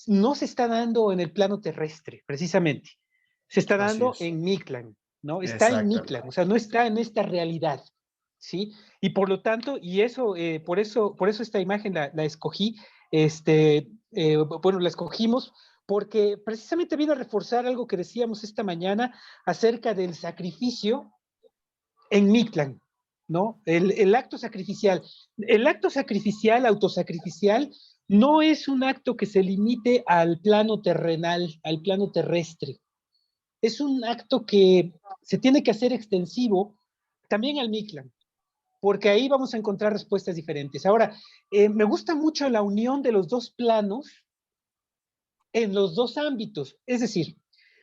no se está dando en el plano terrestre, precisamente. Se está Así dando es. en Mictlán, ¿no? Está en Exactamente. Mictlán, o sea, no está en esta realidad, ¿sí? Y por lo tanto, y eso, por eso esta imagen la escogí, bueno, la escogimos porque precisamente viene a reforzar algo que decíamos esta mañana acerca del sacrificio en Mictlán, ¿no? El acto sacrificial. El acto sacrificial, autosacrificial, no es un acto que se limite al plano terrenal, al plano terrestre. Es un acto que se tiene que hacer extensivo también al Mictlán, porque ahí vamos a encontrar respuestas diferentes. Ahora, me gusta mucho la unión de los dos planos en los dos ámbitos. Es decir,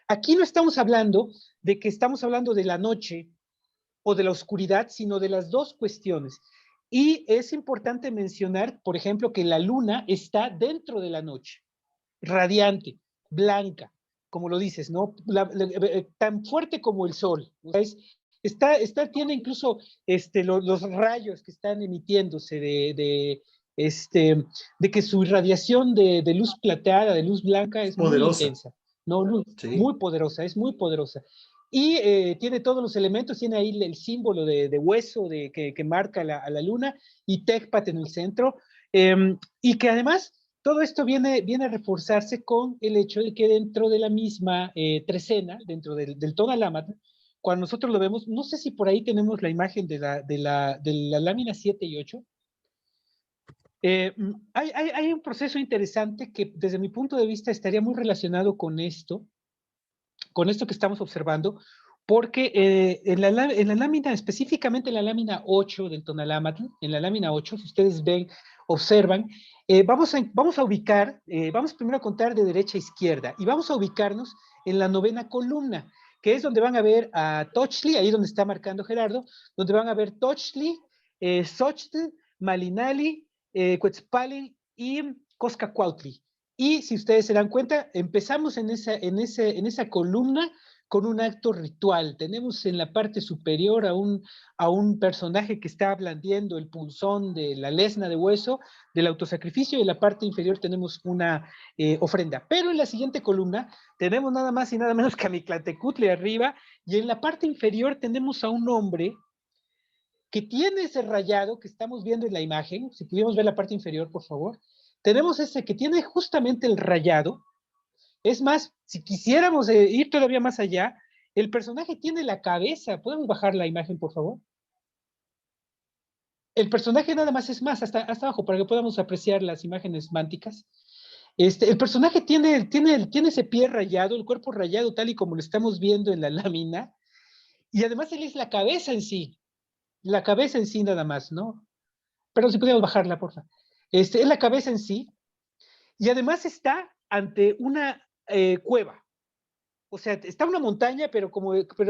aquí no estamos hablando de que estamos hablando de la noche o de la oscuridad, sino de las dos cuestiones. Y es importante mencionar, por ejemplo, que la luna está dentro de la noche, radiante, blanca, como lo dices, ¿no? Tan fuerte como el sol. Tiene incluso los rayos que están emitiéndose de que su irradiación de luz plateada, de luz blanca, es muy Poderosa. intensa, ¿no? Sí. Muy poderosa, es muy poderosa. Y tiene todos los elementos, tiene ahí el símbolo de hueso que marca a la luna, y Tecpat en el centro, y que además todo esto viene a reforzarse con el hecho de que dentro de la misma trecena, dentro del Tonalámatl, cuando nosotros lo vemos, no sé si por ahí tenemos la imagen de la lámina 7 y 8. Hay un proceso interesante que desde mi punto de vista estaría muy relacionado con esto que estamos observando, porque en la lámina, específicamente en la lámina 8 del Tonalámatl, en la lámina 8, si ustedes ven, observan, vamos a ubicar, vamos primero a contar de derecha a izquierda, y vamos a ubicarnos en la 9ª columna, que es donde van a ver a Tochtli, ahí donde está marcando Gerardo, donde van a ver Tochtli, Xochtl, Malinali, Quetzalcoatl y Coscacuautli. Y si ustedes se dan cuenta, empezamos en esa columna con un acto ritual. Tenemos en la parte superior a un personaje que está blandiendo el punzón de la lesna de hueso del autosacrificio, y en la parte inferior tenemos una ofrenda. Pero en la siguiente columna tenemos nada más y nada menos que a Mictlantecutli arriba, y en la parte inferior tenemos a un hombre que tiene ese rayado que estamos viendo en la imagen. Si pudiéramos ver la parte inferior, por favor. Tenemos ese que tiene justamente el rayado. Es más, si quisiéramos ir todavía más allá, el personaje tiene la cabeza. ¿Podemos bajar la imagen, por favor? El personaje nada más es más, hasta abajo, para que podamos apreciar las imágenes mánticas. El personaje tiene ese pie rayado, el cuerpo rayado, tal y como lo estamos viendo en la lámina, y además él es la cabeza en sí nada más, ¿no? Pero si podíamos bajarla, por favor. Es la cabeza en sí, y además está ante una cueva. O sea, está una montaña, pero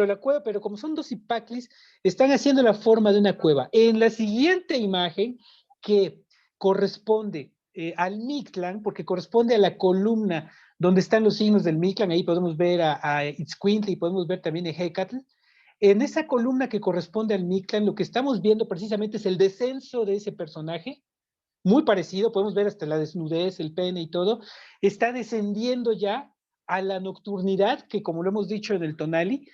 la cueva, pero como son dos Ipaclis, están haciendo la forma de una cueva. En la siguiente imagen, que corresponde al Mictlán, porque corresponde a la columna donde están los signos del Mictlán, ahí podemos ver a Itzcuintli y podemos ver también a Hecatl. En esa columna que corresponde al Mictlán, lo que estamos viendo precisamente es el descenso de ese personaje, muy parecido, podemos ver hasta la desnudez, el pene y todo, está descendiendo ya a la nocturnidad, que como lo hemos dicho en el Tonali,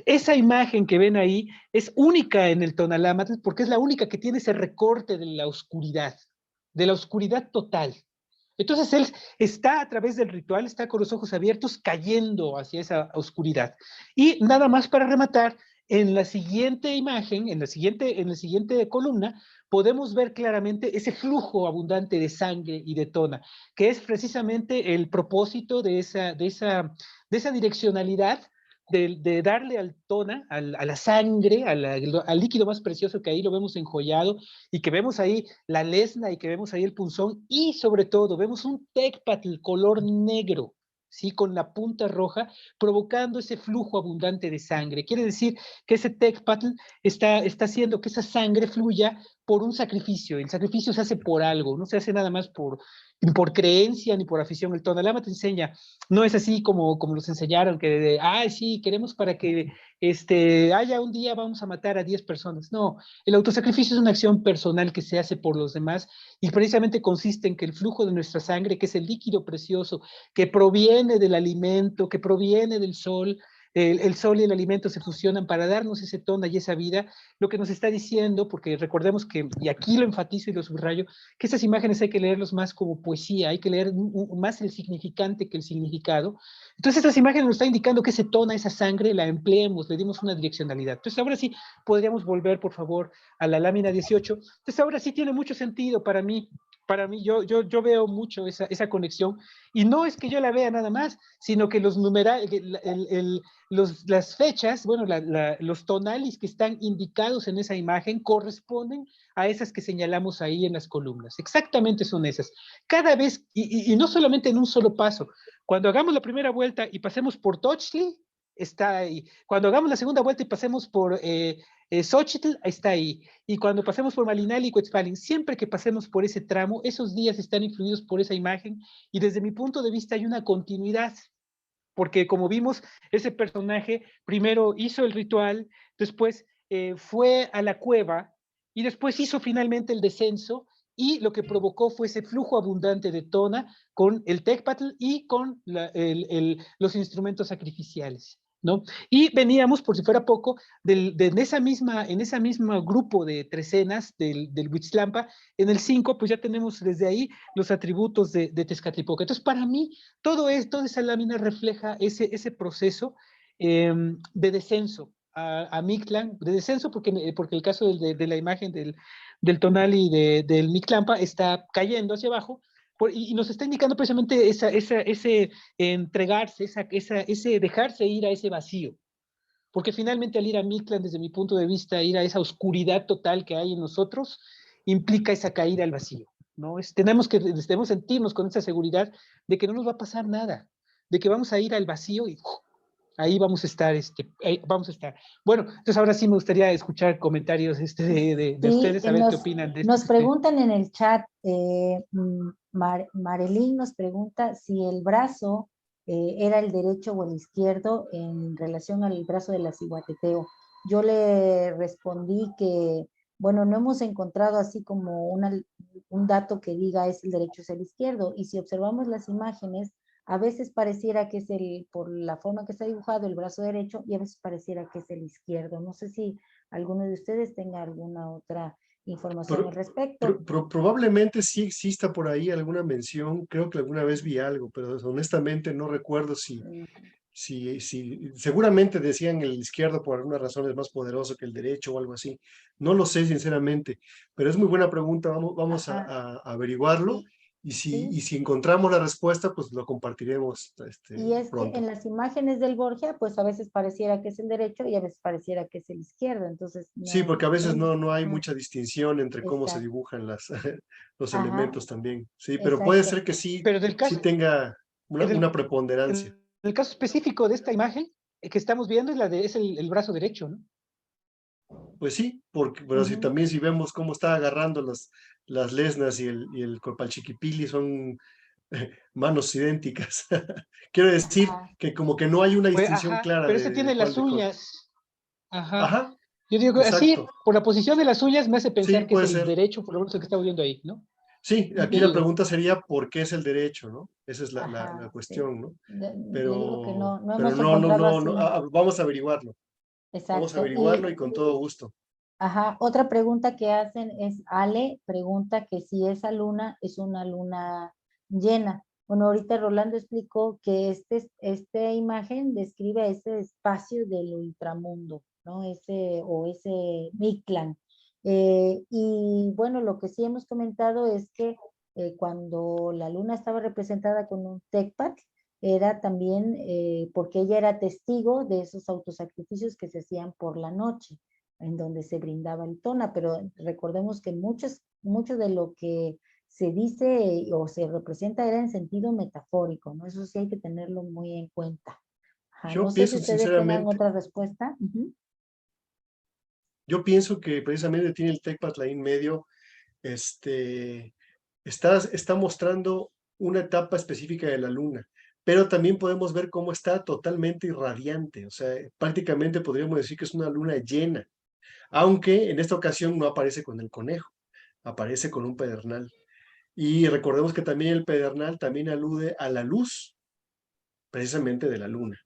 esa imagen que ven ahí es única en el Tonalámatl, porque es la única que tiene ese recorte de la oscuridad total. Entonces él está a través del ritual, está con los ojos abiertos, cayendo hacia esa oscuridad. Y nada más para rematar, en la siguiente imagen, en la siguiente columna, podemos ver claramente ese flujo abundante de sangre y de tona, que es precisamente el propósito de esa direccionalidad de darle al tona, a la sangre, al líquido más precioso, que ahí lo vemos enjollado, y que vemos ahí la lesna, y que vemos ahí el punzón, y sobre todo vemos un tecpatl color negro, ¿sí? Con la punta roja, provocando ese flujo abundante de sangre. Quiere decir que ese tecpatl está haciendo que esa sangre fluya por un sacrificio. El sacrificio se hace por algo, no se hace nada más por creencia ni por afición. El Tonalama te enseña, no es así como nos enseñaron, que sí, queremos para que haya un día vamos a matar a 10 personas. No, el autosacrificio es una acción personal que se hace por los demás, y precisamente consiste en que el flujo de nuestra sangre, que es el líquido precioso, que proviene del alimento, que proviene del sol, el sol y el alimento se fusionan para darnos ese tona y esa vida. Lo que nos está diciendo, porque recordemos que, y aquí lo enfatizo y lo subrayo, que estas imágenes hay que leerlos más como poesía, hay que leer más el significante que el significado. Entonces estas imágenes nos están indicando que ese tona, esa sangre, la empleemos, le dimos una direccionalidad. Entonces ahora sí podríamos volver, por favor, a la lámina 18. Entonces ahora sí tiene mucho sentido para mí. Yo veo mucho esa conexión, y no es que yo la vea nada más, sino que los numerales, las fechas, bueno, los tonalis que están indicados en esa imagen corresponden a esas que señalamos ahí en las columnas. Exactamente son esas. Cada vez, y no solamente en un solo paso, cuando hagamos la primera vuelta y pasemos por Tochtli, está ahí. Cuando hagamos la segunda vuelta y pasemos por Xochitl, está ahí. Y cuando pasemos por Malinali y Cuetzpalin, siempre que pasemos por ese tramo, esos días están influidos por esa imagen, y desde mi punto de vista hay una continuidad, porque como vimos, ese personaje primero hizo el ritual, después fue a la cueva, y después hizo finalmente el descenso, y lo que provocó fue ese flujo abundante de tona con el tecpatl y con los instrumentos sacrificiales, ¿no? Y veníamos, por si fuera poco, en esa misma grupo de trecenas del Huitzlampa, en el 5, pues ya tenemos desde ahí los atributos de Tezcatlipoca. Entonces, para mí, toda esa lámina refleja ese proceso de descenso a Mictlán, de descenso porque el caso de la imagen del Tonali y del Mictlampa está cayendo hacia abajo, y nos está indicando precisamente ese entregarse, ese dejarse ir a ese vacío. Porque finalmente al ir a Mictlán, desde mi punto de vista, ir a esa oscuridad total que hay en nosotros, implica esa caída al vacío, ¿no? Debemos sentirnos con esa seguridad de que no nos va a pasar nada, de que vamos a ir al vacío y ahí vamos a estar, ahí vamos a estar. Bueno, entonces ahora sí me gustaría escuchar comentarios de Sí, ustedes, a ver qué opinan de esto. nos preguntan en el chat, Marelín nos pregunta si el brazo era el derecho o el izquierdo en relación al brazo de la ciguateteo. Yo le respondí que, bueno, no hemos encontrado así como un dato que diga es el derecho o es el izquierdo, y si observamos las imágenes, a veces pareciera que es por la forma que está dibujado, el brazo derecho, y a veces pareciera que es el izquierdo. No sé si alguno de ustedes tenga alguna otra información al respecto. Probablemente sí exista por ahí alguna mención, creo que alguna vez vi algo, pero honestamente no recuerdo si seguramente decían el izquierdo por alguna razón es más poderoso que el derecho o algo así. No lo sé sinceramente, pero es muy buena pregunta, vamos a averiguarlo. Sí, Y sí. si encontramos la respuesta, pues lo compartiremos Y es que pronto. en las imágenes del Borgia, pues a veces pareciera que es el derecho y a veces pareciera que es el izquierdo. Entonces, Sí, porque a veces no hay Ajá, mucha distinción entre cómo se exacto. dibujan los Ajá, elementos también. Sí, pero puede exacto. ser que sí, Pero sí tenga una preponderancia. en el caso específico de esta imagen que estamos viendo es el brazo derecho, ¿no? Pues sí, pero si también si vemos cómo está agarrando las lesnas y el Copalchiquipili son manos idénticas. Quiero decir Ajá, que como que no hay una distinción Ajá, clara pero ese de tiene cuál las de cuál. uñas. Ajá. Ajá, Yo digo, así, exacto. por la posición de las uñas me hace Sí, pensar que es puede el ser. derecho, por lo menos el que estamos viendo ahí, ¿no? Sí, aquí Yo la digo, pregunta sería ¿por qué es el derecho, no? Esa es la ajá, sí. cuestión, ¿no? Le digo que no Pero hemos encontrado no, así. vamos a averiguarlo. Vamos a Exacto. averiguarlo y con todo gusto. Ajá, otra pregunta que hacen es, Ale pregunta que si esa luna es una luna llena. Bueno, ahorita Rolando explicó que esta imagen describe ese espacio del ultramundo, ¿no? Ese Mictlán. Y bueno, lo que sí hemos comentado es que cuando la luna estaba representada con un tecpat, era también porque ella era testigo de esos autosacrificios que se hacían por la noche, en donde se brindaba el tona, pero recordemos que mucho de lo que se dice o se representa era en sentido metafórico, ¿no? Eso sí hay que tenerlo muy en cuenta. Ajá, no Yo sé si pienso ustedes tengan sinceramente, otra respuesta. yo pienso que precisamente tiene el Tecpatl ahí en medio, este, está mostrando una etapa específica de la luna, pero también podemos ver cómo está totalmente irradiante, o sea, prácticamente podríamos decir que es una luna llena, aunque en esta ocasión no aparece con el conejo, aparece con un pedernal. Y recordemos que también el pedernal también alude a la luz, precisamente de la luna.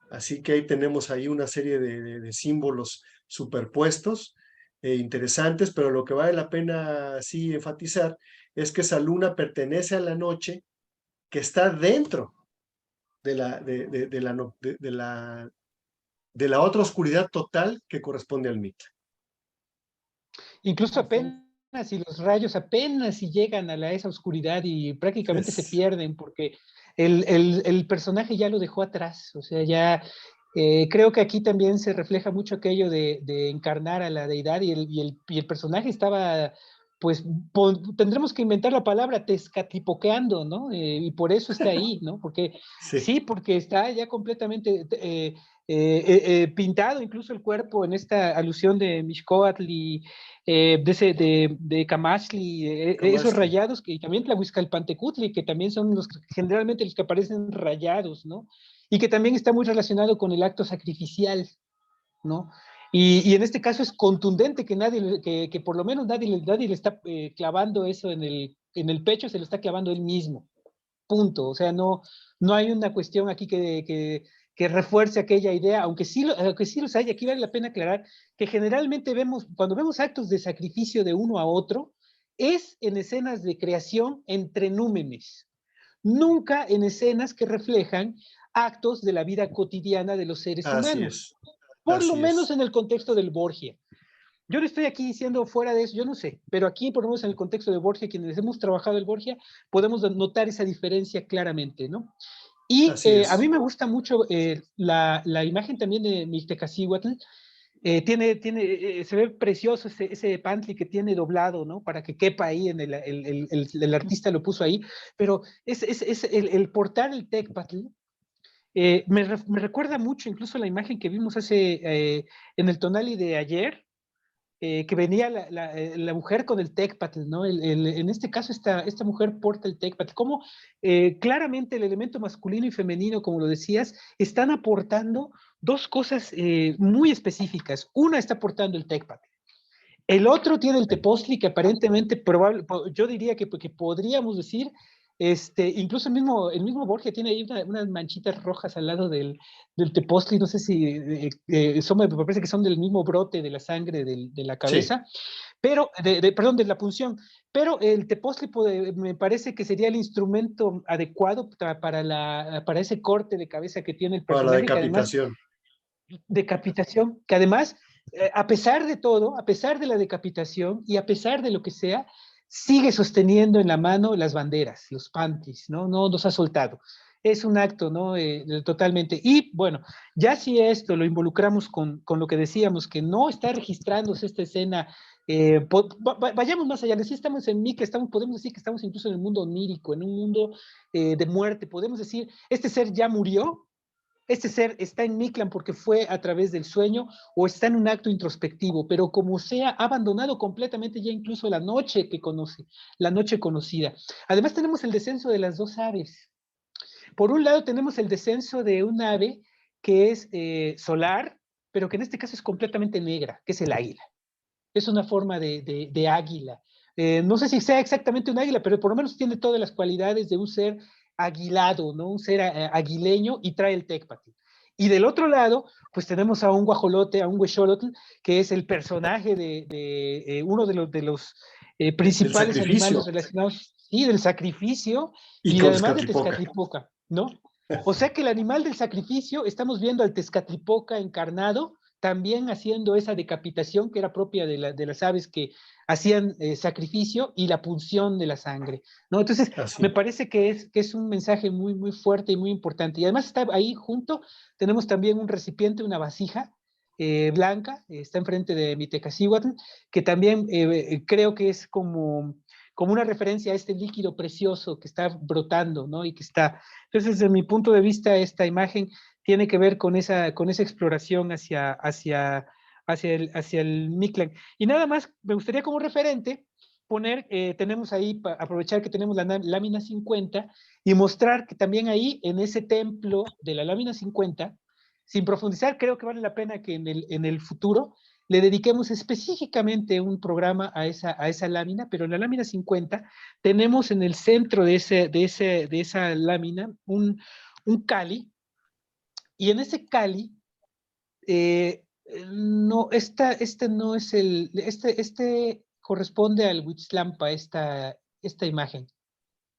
Así que ahí tenemos ahí una serie de símbolos superpuestos, interesantes, pero lo que vale la pena sí enfatizar es que esa luna pertenece a la noche que está dentro de la otra oscuridad total que corresponde al Mictlán. Incluso Así es. apenas si los rayos apenas si llegan a esa oscuridad y prácticamente se Es, pierden porque el personaje ya lo dejó atrás, o sea, ya creo que aquí también se refleja mucho aquello de encarnar a la deidad y el personaje estaba, pues tendremos que inventar la palabra tezcatlipoqueando, ¿no? Y por eso está ahí, ¿no? Porque sí, sí, porque está ya completamente pintado incluso el cuerpo en esta alusión de Mixcoatl y de Camaxtli, esos Camaxtli. rayados, que también Tlahuizcalpantecutli, que también son generalmente los que aparecen rayados, ¿no? Y que también está muy relacionado con el acto sacrificial, ¿no? Y en este caso es contundente que nadie, que por lo menos nadie le está clavando eso en el pecho, se lo está clavando él mismo, punto. O sea, no hay una cuestión aquí que refuerce aquella idea, aunque sí los hay. Aquí vale la pena aclarar que generalmente cuando vemos actos de sacrificio de uno a otro, es en escenas de creación entre númenes, nunca en escenas que reflejan actos de la vida cotidiana de los seres Así humanos, es, por lo así menos es. en el contexto del Borgia. Yo no estoy aquí diciendo fuera de eso, yo no sé, pero aquí, por lo menos en el contexto de Borgia, quienes hemos trabajado el Borgia, podemos notar esa diferencia claramente, ¿no? Y Así a mí es. me gusta mucho la imagen también de Mixtecacihuatl. Se ve precioso ese pantli que tiene doblado, ¿no? Para que quepa ahí, el artista lo puso ahí, pero es el portar el Tecpatl. Me recuerda mucho incluso la imagen que vimos en el Tonali de ayer, que venía la mujer con el Tecpatl, ¿no? En este caso, esta mujer porta el Tecpatl. Como claramente el elemento masculino y femenino, como lo decías, están aportando dos cosas muy específicas. Una está aportando el Tecpatl. El otro tiene el Tepoztli, que aparentemente, yo diría que podríamos decir, incluso el mismo Borgia tiene ahí unas manchitas rojas al lado del Tepoztli, no sé si me parece que son del mismo brote de la sangre de la Sí, cabeza, pero, perdón, de la punción, pero el Tepoztli me parece que sería el instrumento adecuado para ese corte de cabeza que tiene el para la personaje, que además decapitación. decapitación, que además, a pesar de todo, a pesar de la decapitación y a pesar de lo que sea, sigue sosteniendo en la mano las banderas, los pantis, ¿no? No los ha soltado. Es un acto, ¿no? Totalmente. Y bueno, ya si esto lo involucramos con lo que decíamos, que no está registrándose esta escena, vayamos más allá, si estamos en Mica, podemos decir que estamos incluso en el mundo onírico, en un mundo de muerte, podemos decir, este ser ya murió, este ser está en Mictlán porque fue a través del sueño o está en un acto introspectivo, pero como sea, ha abandonado completamente ya incluso la noche que conoce, la noche conocida. Además tenemos el descenso de las dos aves. Por un lado tenemos el descenso de un ave que es solar, pero que en este caso es completamente negra, que es el águila. Es una forma de águila. No sé si sea exactamente un águila, pero por lo menos tiene todas las cualidades de un ser aguilado, ¿no? Un ser aguileño y trae el Tecpatl. Y del otro lado, pues tenemos a un guajolote, a un huexolotl, que es el personaje de uno de los Del principales animales sacrificio. relacionados, sí, del sacrificio Y y con además de Tezcatlipoca. Tezcatlipoca, ¿no? O sea que el animal del sacrificio, estamos viendo al Tezcatlipoca encarnado, también haciendo esa decapitación que era propia de las aves que hacían sacrificio y la punción de la sangre, ¿no? Entonces, Así. me parece que es un mensaje muy, muy fuerte y muy importante. Y además está ahí junto, tenemos también un recipiente, una vasija blanca, está enfrente de Mitecacihuatl, que también creo que es como una referencia a este líquido precioso que está brotando, ¿no? Y que está... Entonces, desde mi punto de vista, esta imagen tiene que ver con esa exploración hacia el Mictlán. Y nada más, me gustaría como referente poner, tenemos ahí, aprovechar que tenemos la lámina 50 y mostrar que también ahí, en ese templo de la lámina 50, sin profundizar, creo que vale la pena que en el futuro le dediquemos específicamente un programa a esa lámina, pero en la lámina 50 tenemos en el centro de esa lámina un Kali, y en ese Kali, no, este no es este corresponde al Huitzlampa, esta imagen.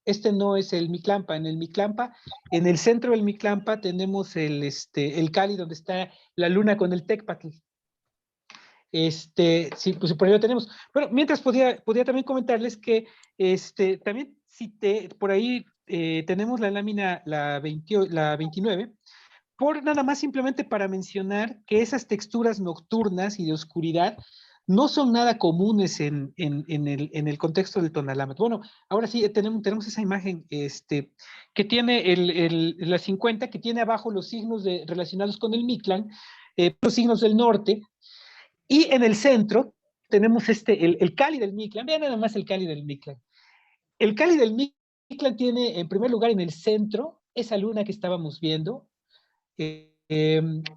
Este no es el Mictlampa. En el Mictlampa, en el centro del Mictlampa tenemos el Kali donde está la luna con el Tecpatl. Sí, pues por ahí lo tenemos. Bueno, mientras podía también comentarles que también por ahí tenemos la lámina, la 29, por nada más simplemente para mencionar que esas texturas nocturnas y de oscuridad no son nada comunes en el contexto del Tonalámatl. Bueno, ahora sí tenemos esa imagen que tiene la 50, que tiene abajo los signos relacionados con el Mictlán, los signos del norte, y en el centro tenemos el Kali del Mictlán. Vean nada más el Kali del Mictlán. El Kali del Mictlán tiene, en primer lugar, en el centro, esa luna que estábamos viendo,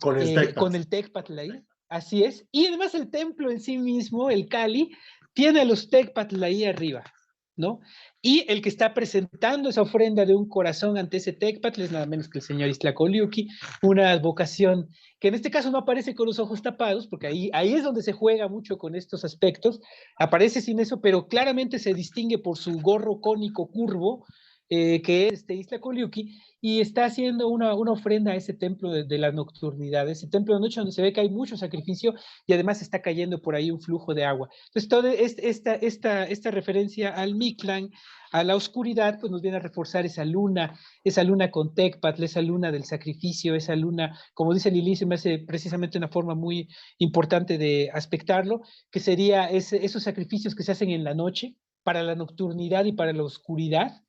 Con el Tecpatl. con el Tecpatl ahí, así es. Y además el templo en sí mismo, el Kali, tiene a los Tecpatl ahí arriba, ¿no? Y el que está presentando esa ofrenda de un corazón ante ese Tecpatl es nada menos que el señor Iztlacoliuqui, una advocación que en este caso no aparece con los ojos tapados, porque ahí es donde se juega mucho con estos aspectos, aparece sin eso, pero claramente se distingue por su gorro cónico curvo, que es Iztlacoliuqui, y está haciendo una ofrenda a ese templo de la nocturnidad, ese templo de noche donde se ve que hay mucho sacrificio y además está cayendo por ahí un flujo de agua. Entonces, toda esta referencia al Mictlán, a la oscuridad, pues nos viene a reforzar esa luna con Tecpatl, esa luna del sacrificio, esa luna, como dice Lili, se me hace precisamente una forma muy importante de aspectarlo, que sería esos sacrificios que se hacen en la noche para la nocturnidad y para la oscuridad,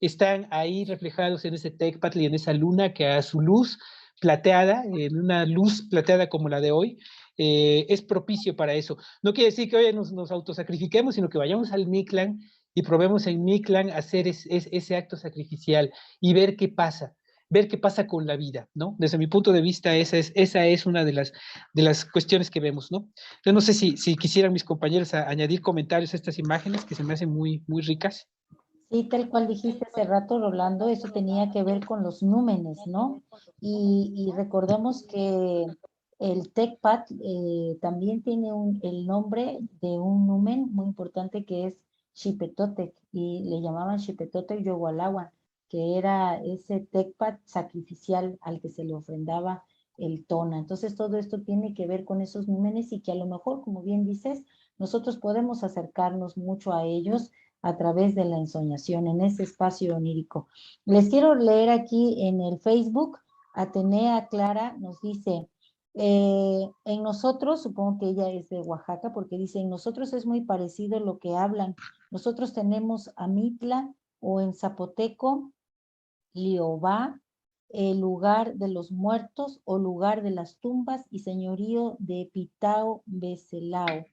están ahí reflejados en ese Tecpatl y en esa luna que a su luz plateada, en una luz plateada como la de hoy, es propicio para eso. No quiere decir que hoy nos autosacrifiquemos, sino que vayamos al Mictlán y probemos en Mictlán hacer ese acto sacrificial y ver qué pasa con la vida, ¿no? Desde mi punto de vista, esa es una de las cuestiones que vemos, ¿no? Entonces, no sé si quisieran mis compañeros añadir comentarios a estas imágenes que se me hacen muy, muy ricas. Sí, tal cual dijiste hace rato, Rolando, eso tenía que ver con los númenes, ¿no? Y recordemos que el Tecpatl también tiene el nombre de un numen muy importante que es Xipetotec, y le llamaban Xipetotec Yogualahuan, que era ese Tecpatl sacrificial al que se le ofrendaba el tona. Entonces todo esto tiene que ver con esos númenes y que a lo mejor, como bien dices, nosotros podemos acercarnos mucho a ellos a través de la ensoñación, en ese espacio onírico. Les quiero leer aquí en el Facebook, Atenea Clara nos dice, en nosotros, supongo que ella es de Oaxaca, porque dice, en nosotros es muy parecido lo que hablan. Nosotros tenemos Amitla o en zapoteco, Liobá, el lugar de los muertos o lugar de las tumbas y señorío de Pitao Becelao.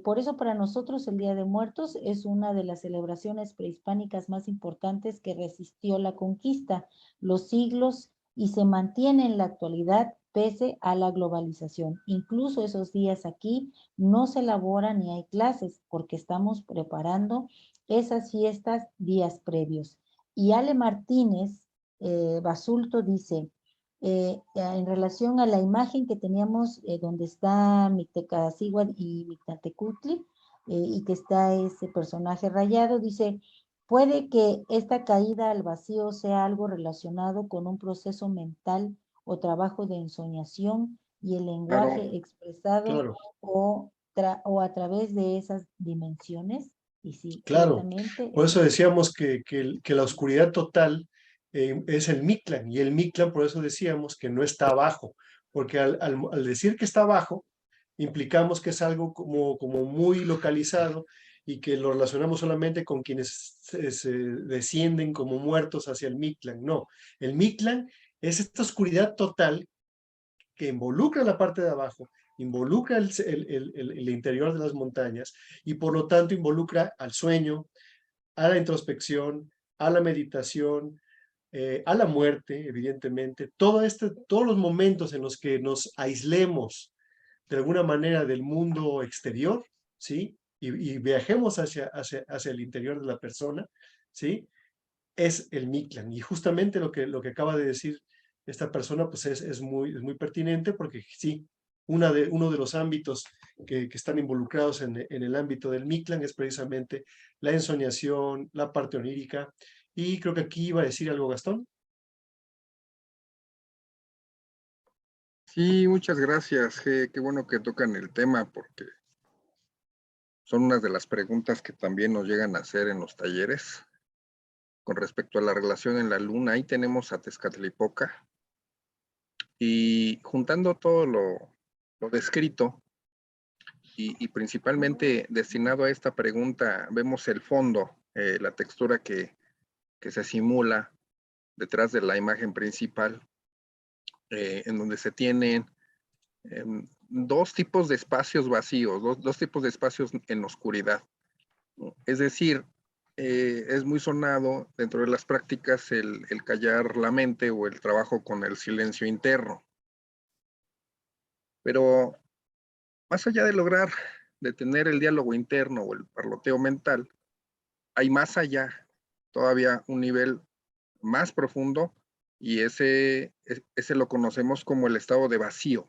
Por eso para nosotros el Día de Muertos es una de las celebraciones prehispánicas más importantes que resistió la conquista, los siglos y se mantiene en la actualidad pese a la globalización. Incluso esos días aquí no se elaboran ni hay clases porque estamos preparando esas fiestas días previos. Y Ale Martínez Basulto dice, en relación a la imagen que teníamos donde está Mictecacihuatl y Mictantecutli y que está ese personaje rayado, dice, puede que esta caída al vacío sea algo relacionado con un proceso mental o trabajo de ensoñación y el Claro, lenguaje expresado Claro, o a través de esas dimensiones. Y sí, claro. ciertamente Por eso decíamos que la oscuridad total es el Mictlán, y el Mictlán, por eso decíamos que no está abajo, porque al decir que está abajo, implicamos que es algo como muy localizado y que lo relacionamos solamente con quienes se descienden como muertos hacia el Mictlán. No, el Mictlán es esta oscuridad total que involucra la parte de abajo, involucra el interior de las montañas y por lo tanto involucra al sueño, a la introspección, a la meditación, a la muerte, evidentemente, todos los momentos en los que nos aislemos de alguna manera del mundo exterior, ¿sí? Y viajemos hacia el interior de la persona, ¿sí? Es el Mictlán. Y justamente lo que acaba de decir esta persona, pues es muy pertinente porque sí, uno de los ámbitos que están involucrados en el ámbito del Mictlán es precisamente la ensoñación, la parte onírica. Y creo que aquí iba a decir algo Gastón. sí, muchas gracias. Qué bueno que tocan el tema porque son unas de las preguntas que también nos llegan a hacer en los talleres con respecto a la relación en la luna. Ahí tenemos a Tezcatlipoca y juntando todo lo descrito y principalmente destinado a esta pregunta, vemos el fondo, la textura que se simula detrás de la imagen principal, en donde se tienen dos tipos de espacios vacíos, dos tipos de espacios en oscuridad. Es decir, es muy sonado dentro de las prácticas el callar la mente o el trabajo con el silencio interno. Pero más allá de lograr detener el diálogo interno o el parloteo mental, hay más allá, todavía un nivel más profundo, y ese lo conocemos como el estado de vacío,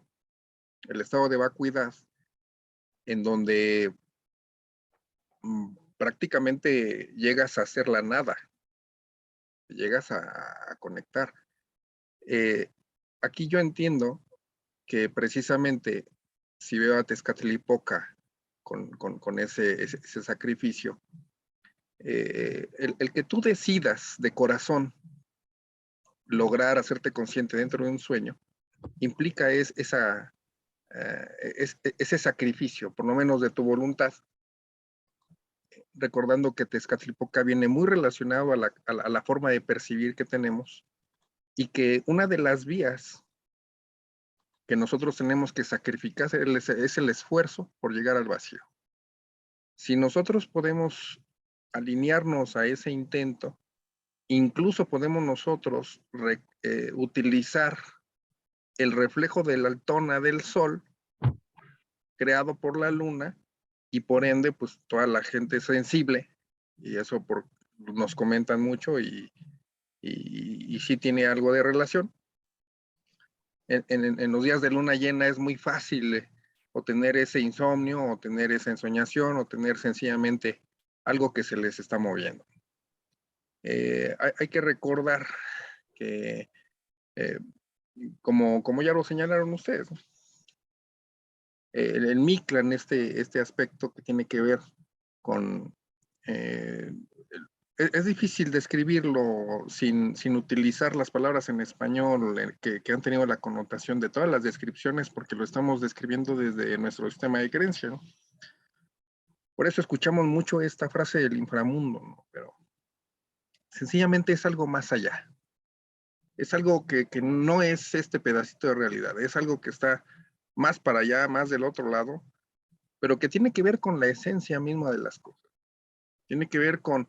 el estado de vacuidad, en donde prácticamente llegas a hacer la nada, llegas a conectar. Aquí yo entiendo que precisamente si veo a Tezcatlipoca con ese sacrificio, el que tú decidas de corazón lograr hacerte consciente dentro de un sueño, implica ese sacrificio, por lo menos de tu voluntad, recordando que Tezcatlipoca viene muy relacionado a la forma de percibir que tenemos y que una de las vías que nosotros tenemos que sacrificar es el esfuerzo por llegar al vacío. Si nosotros podemos alinearnos a ese intento, incluso podemos nosotros utilizar el reflejo de la tona del sol creado por la luna y por ende, pues toda la gente sensible, y eso nos comentan mucho y sí tiene algo de relación. En los días de luna llena es muy fácil o tener ese insomnio, o tener esa ensoñación, o tener sencillamente algo que se les está moviendo. Hay que recordar que, como ya lo señalaron ustedes, ¿no? El Mictlán, este aspecto que tiene que ver con... es difícil describirlo sin utilizar las palabras en español que han tenido la connotación de todas las descripciones, porque lo estamos describiendo desde nuestro sistema de creencia, ¿no? Por eso escuchamos mucho esta frase del inframundo, ¿no? Pero sencillamente es algo más allá. Es algo que no es este pedacito de realidad, es algo que está más para allá, más del otro lado, pero que tiene que ver con la esencia misma de las cosas. Tiene que ver con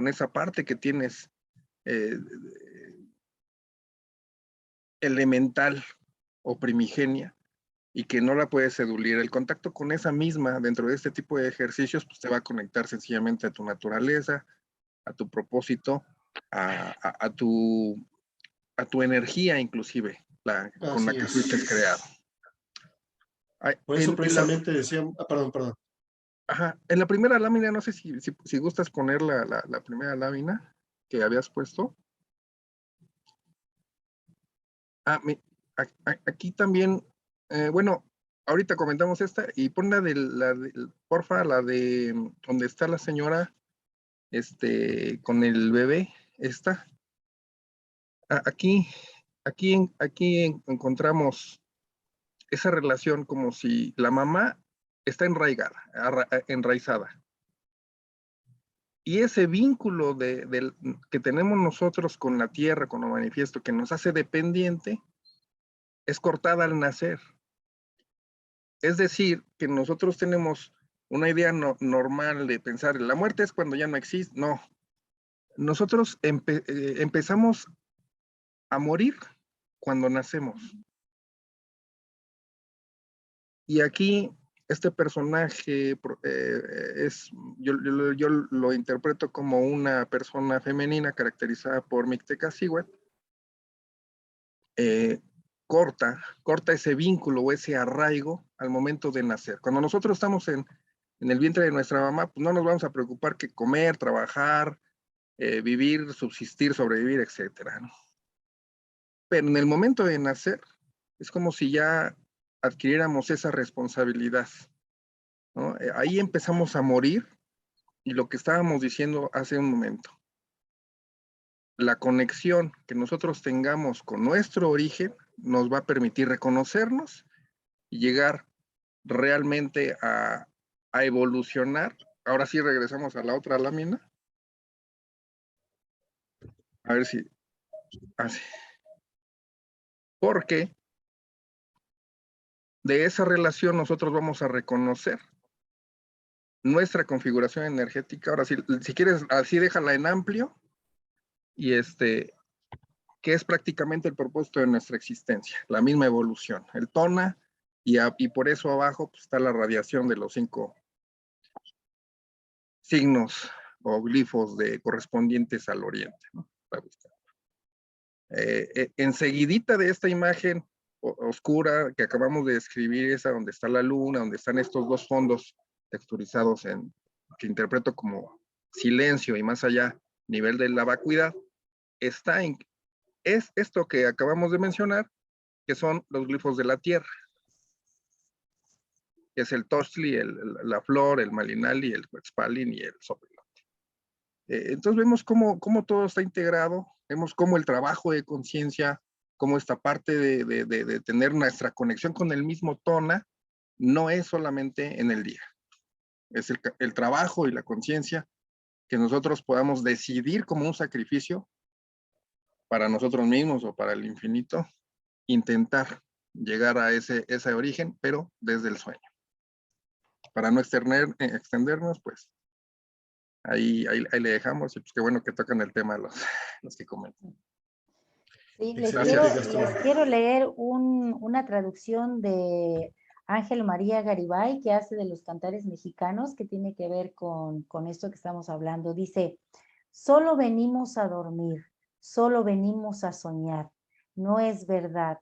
esa parte que tienes elemental o primigenia y que no la puedes sedulir. El contacto con esa misma dentro de este tipo de ejercicios pues te va a conectar sencillamente a tu naturaleza, a tu propósito, a tu energía inclusive, con la Así que es. fuiste creado. Por eso precisamente decían, perdón. En la primera lámina, no sé si gustas poner la primera lámina que habías puesto. Aquí también Bueno, ahorita comentamos esta y pon porfa, la de donde está la señora con el bebé, esta. Aquí encontramos esa relación como si la mamá está enraizada. Y ese vínculo que tenemos nosotros con la tierra, con lo manifiesto, que nos hace dependiente, es cortada al nacer. Es decir, que nosotros tenemos una idea normal de pensar, la muerte es cuando ya no existe. No. Nosotros empezamos a morir cuando nacemos. Y aquí este personaje yo lo interpreto como una persona femenina caracterizada por Mictecacihuatl. Corta ese vínculo o ese arraigo al momento de nacer. Cuando nosotros estamos en el vientre de nuestra mamá, pues no nos vamos a preocupar que comer, trabajar, vivir, subsistir, sobrevivir, etcétera, ¿no? Pero en el momento de nacer, es como si ya adquiriéramos esa responsabilidad, ¿no? Ahí empezamos a morir, y lo que estábamos diciendo hace un momento, la conexión que nosotros tengamos con nuestro origen nos va a permitir reconocernos y llegar realmente a evolucionar. Ahora sí regresamos a la otra lámina. A ver si... Así. Porque de esa relación nosotros vamos a reconocer nuestra configuración energética. Ahora sí, si quieres, así déjala en amplio, y que es prácticamente el propósito de nuestra existencia, la misma evolución, el tona, y por eso abajo pues, está la radiación de los 5 signos o glifos correspondientes al oriente, ¿no? Enseguidita de esta imagen oscura que acabamos de describir, esa donde está la luna, donde están estos dos fondos texturizados que interpreto como silencio y más allá, nivel de la vacuidad, es esto que acabamos de mencionar, que son los glifos de la tierra, que es el Tochtli, la flor, el Malinali, el Quetzalcoatl y el Xochitl. Entonces vemos cómo todo está integrado, vemos cómo el trabajo de conciencia, cómo esta parte de tener nuestra conexión con el mismo tona, no es solamente en el día. Es el trabajo y la conciencia que nosotros podamos decidir como un sacrificio para nosotros mismos o para el infinito, intentar llegar a ese origen, pero desde el sueño. Para no extendernos, pues ahí le dejamos, y pues qué bueno que tocan el tema los que comentan. Sí, Excelente, les quiero leer una traducción de Ángel María Garibay, que hace de los cantares mexicanos, que tiene que ver con esto que estamos hablando. Dice, solo venimos a dormir, solo venimos a soñar. No es verdad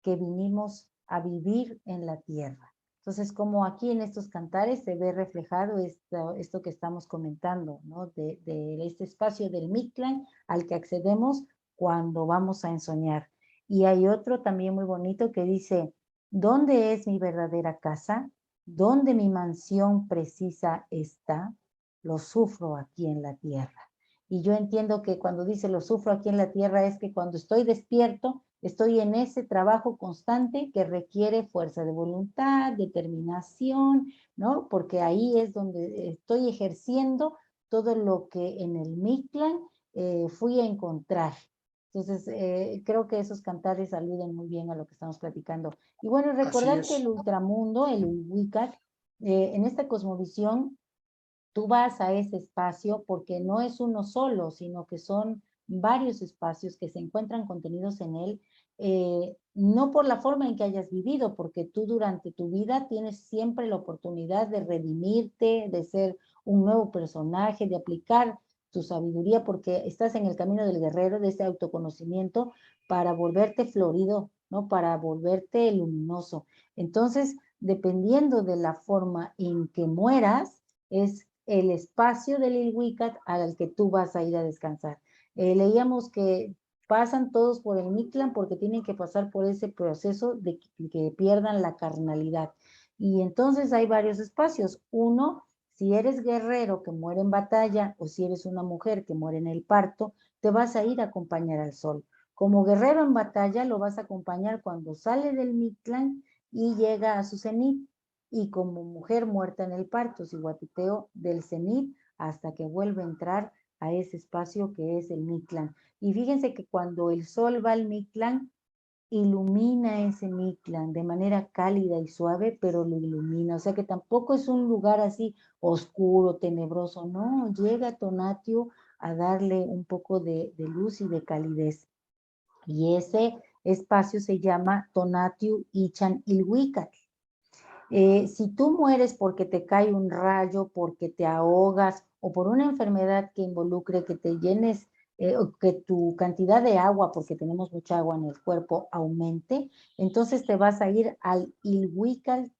que vinimos a vivir en la tierra. Entonces, como aquí en estos cantares se ve reflejado esto que estamos comentando, ¿no? De este espacio del Mictlán al que accedemos cuando vamos a ensoñar. Y hay otro también muy bonito que dice, ¿dónde es mi verdadera casa? ¿Dónde mi mansión precisa está? Lo sufro aquí en la tierra. Y yo entiendo que cuando dice lo sufro aquí en la tierra es que cuando estoy despierto, estoy en ese trabajo constante que requiere fuerza de voluntad, determinación, ¿no? Porque ahí es donde estoy ejerciendo todo lo que en el Mictlán fui a encontrar. Entonces, creo que esos cantares aluden muy bien a lo que estamos platicando. Y bueno, recordar que el ultramundo, el Ilhuicac, en esta cosmovisión, tú vas a ese espacio porque no es uno solo, sino que son varios espacios que se encuentran contenidos en él, no por la forma en que hayas vivido, porque tú durante tu vida tienes siempre la oportunidad de redimirte, de ser un nuevo personaje, de aplicar tu sabiduría, porque estás en el camino del guerrero, de ese autoconocimiento, para volverte florido, ¿no? Para volverte luminoso. Entonces, dependiendo de la forma en que mueras, es el espacio del Ilhuicac al que tú vas a ir a descansar. Leíamos que pasan todos por el Mictlán porque tienen que pasar por ese proceso de que pierdan la carnalidad. Y entonces hay varios espacios. Uno, si eres guerrero que muere en batalla o si eres una mujer que muere en el parto, te vas a ir a acompañar al sol. Como guerrero en batalla lo vas a acompañar cuando sale del Mictlán y llega a su cenit. Y como mujer muerta en el parto, Cihuateteo del cenit hasta que vuelve a entrar a ese espacio que es el Mictlán. Y fíjense que cuando el sol va al Mictlán, ilumina ese Mictlán de manera cálida y suave, pero lo ilumina. O sea que tampoco es un lugar así oscuro, tenebroso, no, llega Tonatiuh a darle un poco de luz y de calidez. Y ese espacio se llama Tonatiuh Ichan Ilhuicatl. Si tú mueres porque te cae un rayo, porque te ahogas o por una enfermedad que involucre que te llenes, o que tu cantidad de agua, porque tenemos mucha agua en el cuerpo, aumente, entonces te vas a ir al Ilhuical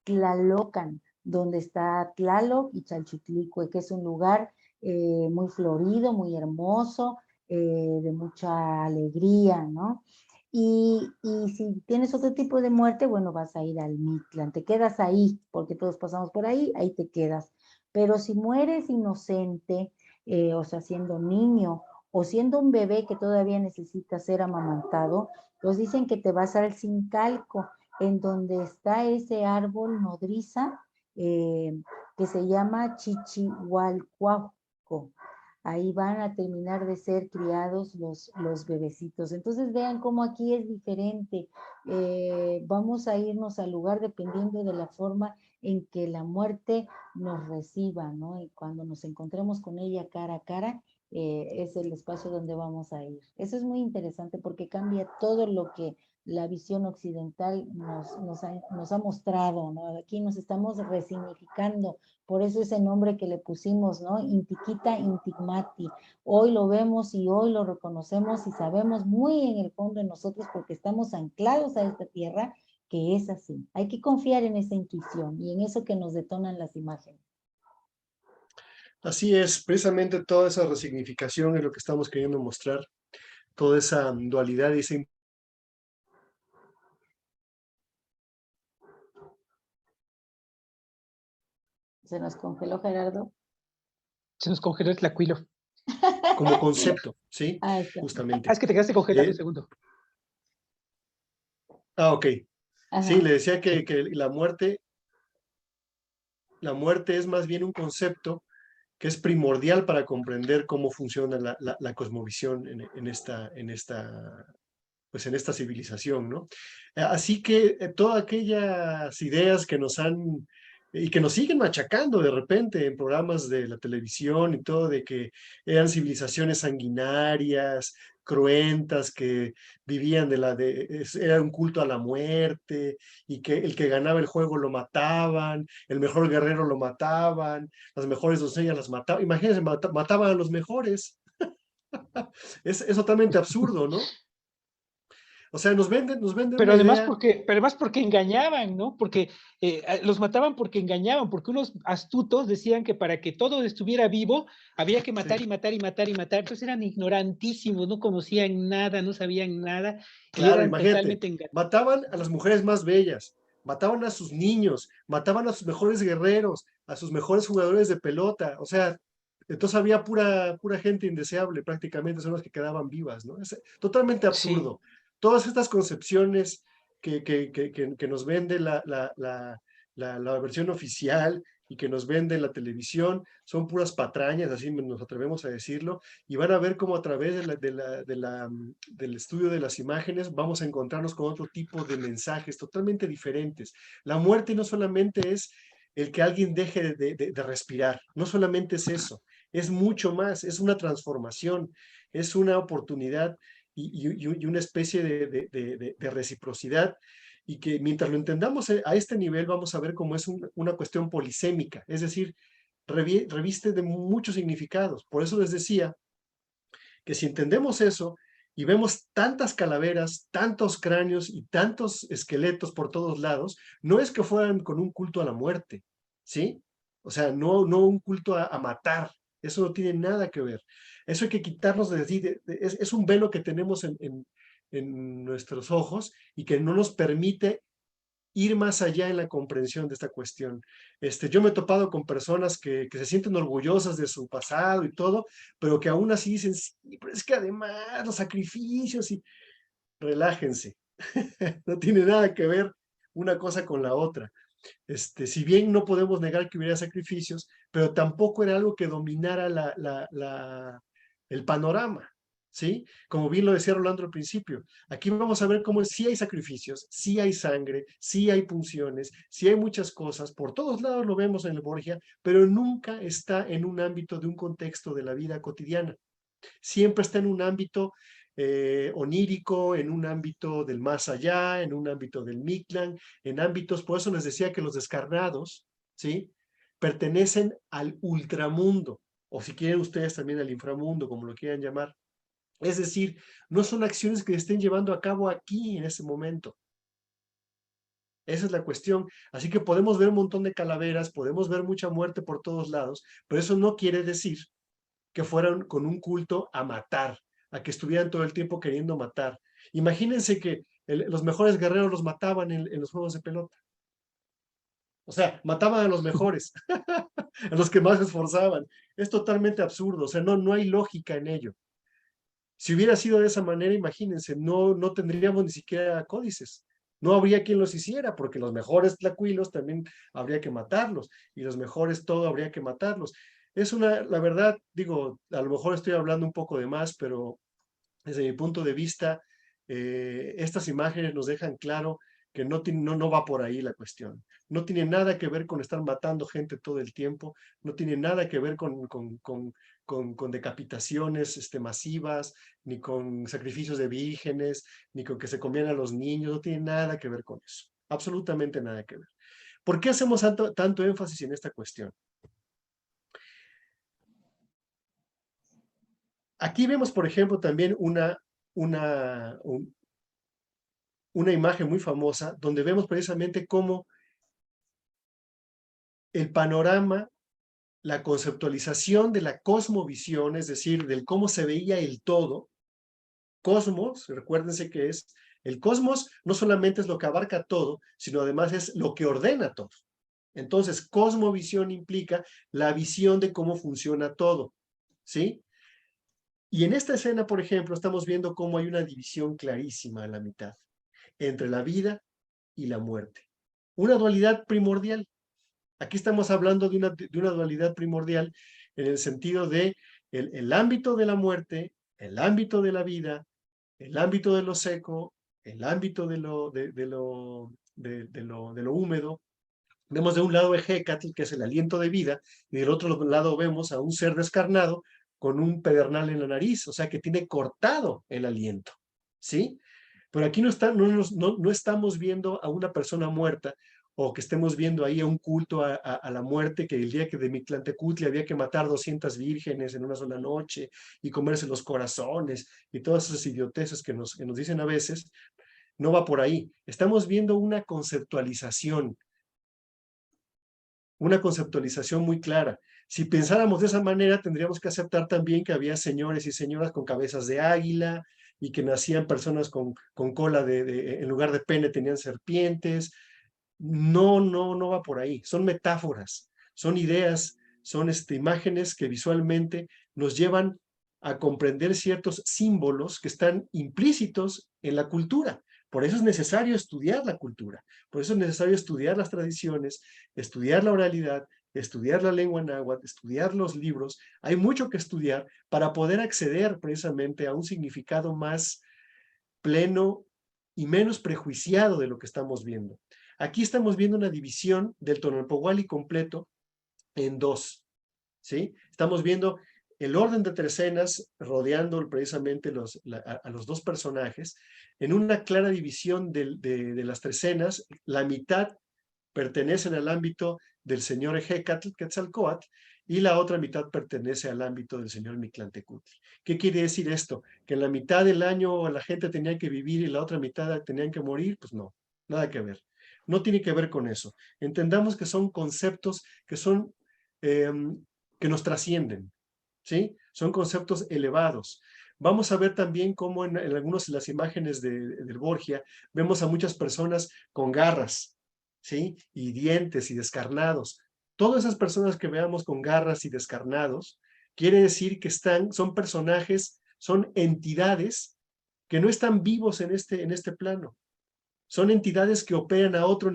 Tlalocan, donde está Tlaloc y Chalchutlicue, que es un lugar muy florido, muy hermoso, de mucha alegría, ¿no? Y si tienes otro tipo de muerte, bueno, vas a ir al Mictlán, te quedas ahí, porque todos pasamos por ahí, ahí te quedas. Pero si mueres inocente, o sea, siendo niño, o siendo un bebé que todavía necesita ser amamantado, pues dicen que te vas al Zincalco, en donde está ese árbol nodriza, que se llama Chichihualcuauco. Ahí van a terminar de ser criados los bebecitos. Entonces vean cómo aquí es diferente. Vamos a irnos al lugar dependiendo de la forma en que la muerte nos reciba, ¿no? Y cuando nos encontremos con ella cara a cara, es el espacio donde vamos a ir. Eso es muy interesante porque cambia todo lo que la visión occidental nos ha mostrado, ¿no? Aquí nos estamos resignificando, por eso ese nombre que le pusimos, ¿no? Intiquita Intigmati. Hoy lo vemos y hoy lo reconocemos y sabemos muy en el fondo de nosotros porque estamos anclados a esta tierra que es así. Hay que confiar en esa intuición y en eso que nos detonan las imágenes. Así es, precisamente toda esa resignificación es lo que estamos queriendo mostrar, toda esa dualidad y esa. Se nos congeló Gerardo. Se nos congeló el tlacuilo. Como concepto, ¿sí? Ah, está. Justamente. Es que te quedaste congelado un segundo. Ok. Ajá. Sí, le decía que la muerte es más bien un concepto que es primordial para comprender cómo funciona la cosmovisión en esta civilización, ¿no? Así que todas aquellas ideas que nos han y que nos siguen machacando de repente en programas de la televisión y todo, de que eran civilizaciones sanguinarias, cruentas, que vivían era un culto a la muerte, y que el que ganaba el juego lo mataban, el mejor guerrero lo mataban, las mejores doncellas las mataban. Imagínense, mataban a los mejores. Es totalmente absurdo, ¿no? O sea, nos venden Pero una además idea. porque engañaban, ¿no? Porque los mataban porque engañaban, porque unos astutos decían que para que todo estuviera vivo había que matar, Sí. y matar y matar y matar. Entonces eran ignorantísimos, no conocían nada, no sabían nada, y Claro, eran imagínate, totalmente engañados. mataban a las mujeres más bellas, mataban a sus niños, mataban a sus mejores guerreros, a sus mejores jugadores de pelota. O sea, entonces había pura gente indeseable, prácticamente son las que quedaban vivas, ¿no? Es totalmente Sí. absurdo. Todas estas concepciones que nos vende la versión oficial y que nos vende la televisión son puras patrañas, así nos atrevemos a decirlo, y van a ver cómo a través del estudio de las imágenes vamos a encontrarnos con otro tipo de mensajes totalmente diferentes. La muerte no solamente es el que alguien deje de respirar, no solamente es eso, es mucho más, es una transformación, es una oportunidad y una especie de reciprocidad, y que mientras lo entendamos a este nivel vamos a ver cómo es una cuestión polisémica, es decir, reviste de muchos significados. Por eso les decía que si entendemos eso y vemos tantas calaveras, tantos cráneos y tantos esqueletos por todos lados, no es que fueran con un culto a la muerte, ¿sí? O sea, no un culto a matar, Eso no tiene nada que ver. Eso hay que quitarnos de allí. Es un velo que tenemos en nuestros ojos y que no nos permite ir más allá en la comprensión de esta cuestión. Yo me he topado con personas que se sienten orgullosas de su pasado y todo, pero que aún así dicen, sí, pero es que además los sacrificios y relájense. No tiene nada que ver una cosa con la otra. Si bien no podemos negar que hubiera sacrificios, pero tampoco era algo que dominara el panorama, ¿sí? Como bien lo decía Rolando al principio, aquí vamos a ver cómo sí hay sacrificios, sí hay sangre, sí hay punciones, sí hay muchas cosas, por todos lados lo vemos en el Borgia, pero nunca está en un ámbito de un contexto de la vida cotidiana. Siempre está en un ámbito onírico, en un ámbito del más allá, en un ámbito del Mictlán, en ámbitos, por eso les decía que los descarnados, ¿sí? Pertenecen al ultramundo, o si quieren ustedes también al inframundo, como lo quieran llamar. Es decir, no son acciones que se estén llevando a cabo aquí en ese momento. Esa es la cuestión. Así que podemos ver un montón de calaveras, podemos ver mucha muerte por todos lados, pero eso no quiere decir que fueran con un culto a matar, a que estuvieran todo el tiempo queriendo matar. Imagínense que los mejores guerreros los mataban en los juegos de pelota. O sea, mataban a los mejores, a los que más se esforzaban. Es totalmente absurdo, o sea, no hay lógica en ello. Si hubiera sido de esa manera, imagínense, no tendríamos ni siquiera códices. No habría quien los hiciera, porque los mejores tlacuilos también habría que matarlos, y los mejores todo habría que matarlos. La verdad, digo, a lo mejor estoy hablando un poco de más, pero desde mi punto de vista, estas imágenes nos dejan claro que no va por ahí la cuestión. No tiene nada que ver con estar matando gente todo el tiempo, no tiene nada que ver con decapitaciones masivas, ni con sacrificios de vírgenes, ni con que se comían a los niños, no tiene nada que ver con eso, absolutamente nada que ver. ¿Por qué hacemos tanto énfasis en esta cuestión? Aquí vemos, por ejemplo, también una imagen muy famosa donde vemos precisamente cómo el panorama, la conceptualización de la cosmovisión, es decir, del cómo se veía el todo, cosmos, recuérdense que es, el cosmos no solamente es lo que abarca todo, sino además es lo que ordena todo. Entonces, cosmovisión implica la visión de cómo funciona todo, ¿sí? Y en esta escena, por ejemplo, estamos viendo cómo hay una división clarísima a la mitad entre la vida y la muerte. Una dualidad primordial. Aquí estamos hablando de una dualidad primordial en el sentido de el ámbito de la muerte, el ámbito de la vida, el ámbito de lo seco, el ámbito de lo húmedo. Vemos de un lado a Hécatl, que es el aliento de vida, y del otro lado vemos a un ser descarnado con un pedernal en la nariz, o sea que tiene cortado el aliento, ¿sí? Pero aquí no estamos viendo a una persona muerta, o que estemos viendo ahí a un culto a la muerte, que el día que de Mictlantecutli había que matar 200 vírgenes en una sola noche, y comerse los corazones, y todas esas idioteces que nos dicen a veces, no va por ahí. Estamos viendo una conceptualización muy clara. Si pensáramos de esa manera, tendríamos que aceptar también que había señores y señoras con cabezas de águila, y que nacían personas con cola en lugar de pene tenían serpientes. No va por ahí. Son metáforas, son ideas, son imágenes que visualmente nos llevan a comprender ciertos símbolos que están implícitos en la cultura. Por eso es necesario estudiar la cultura, por eso es necesario estudiar las tradiciones, estudiar la oralidad, estudiar la lengua náhuatl, estudiar los libros. Hay mucho que estudiar para poder acceder precisamente a un significado más pleno y menos prejuiciado de lo que estamos viendo. Aquí estamos viendo una división del Tonalpohualli completo en dos, ¿sí? Estamos viendo el orden de trecenas rodeando precisamente a los dos personajes, en una clara división de las trecenas. La mitad pertenecen al ámbito del señor Hécatl, Quetzalcóatl, y la otra mitad pertenece al ámbito del señor Mictlantecutli. ¿Qué quiere decir esto? ¿Que en la mitad del año la gente tenía que vivir y la otra mitad tenían que morir? Pues no, nada que ver. No tiene que ver con eso. Entendamos que son conceptos que son que nos trascienden. ¿sí? Son conceptos elevados. Vamos a ver también cómo en algunas de las imágenes del Borgia vemos a muchas personas con garras, ¿sí? Y dientes y descarnados. Todas esas personas que veamos con garras y descarnados, quiere decir que son personajes, son entidades que no están vivos en este plano. Son entidades que operan a otro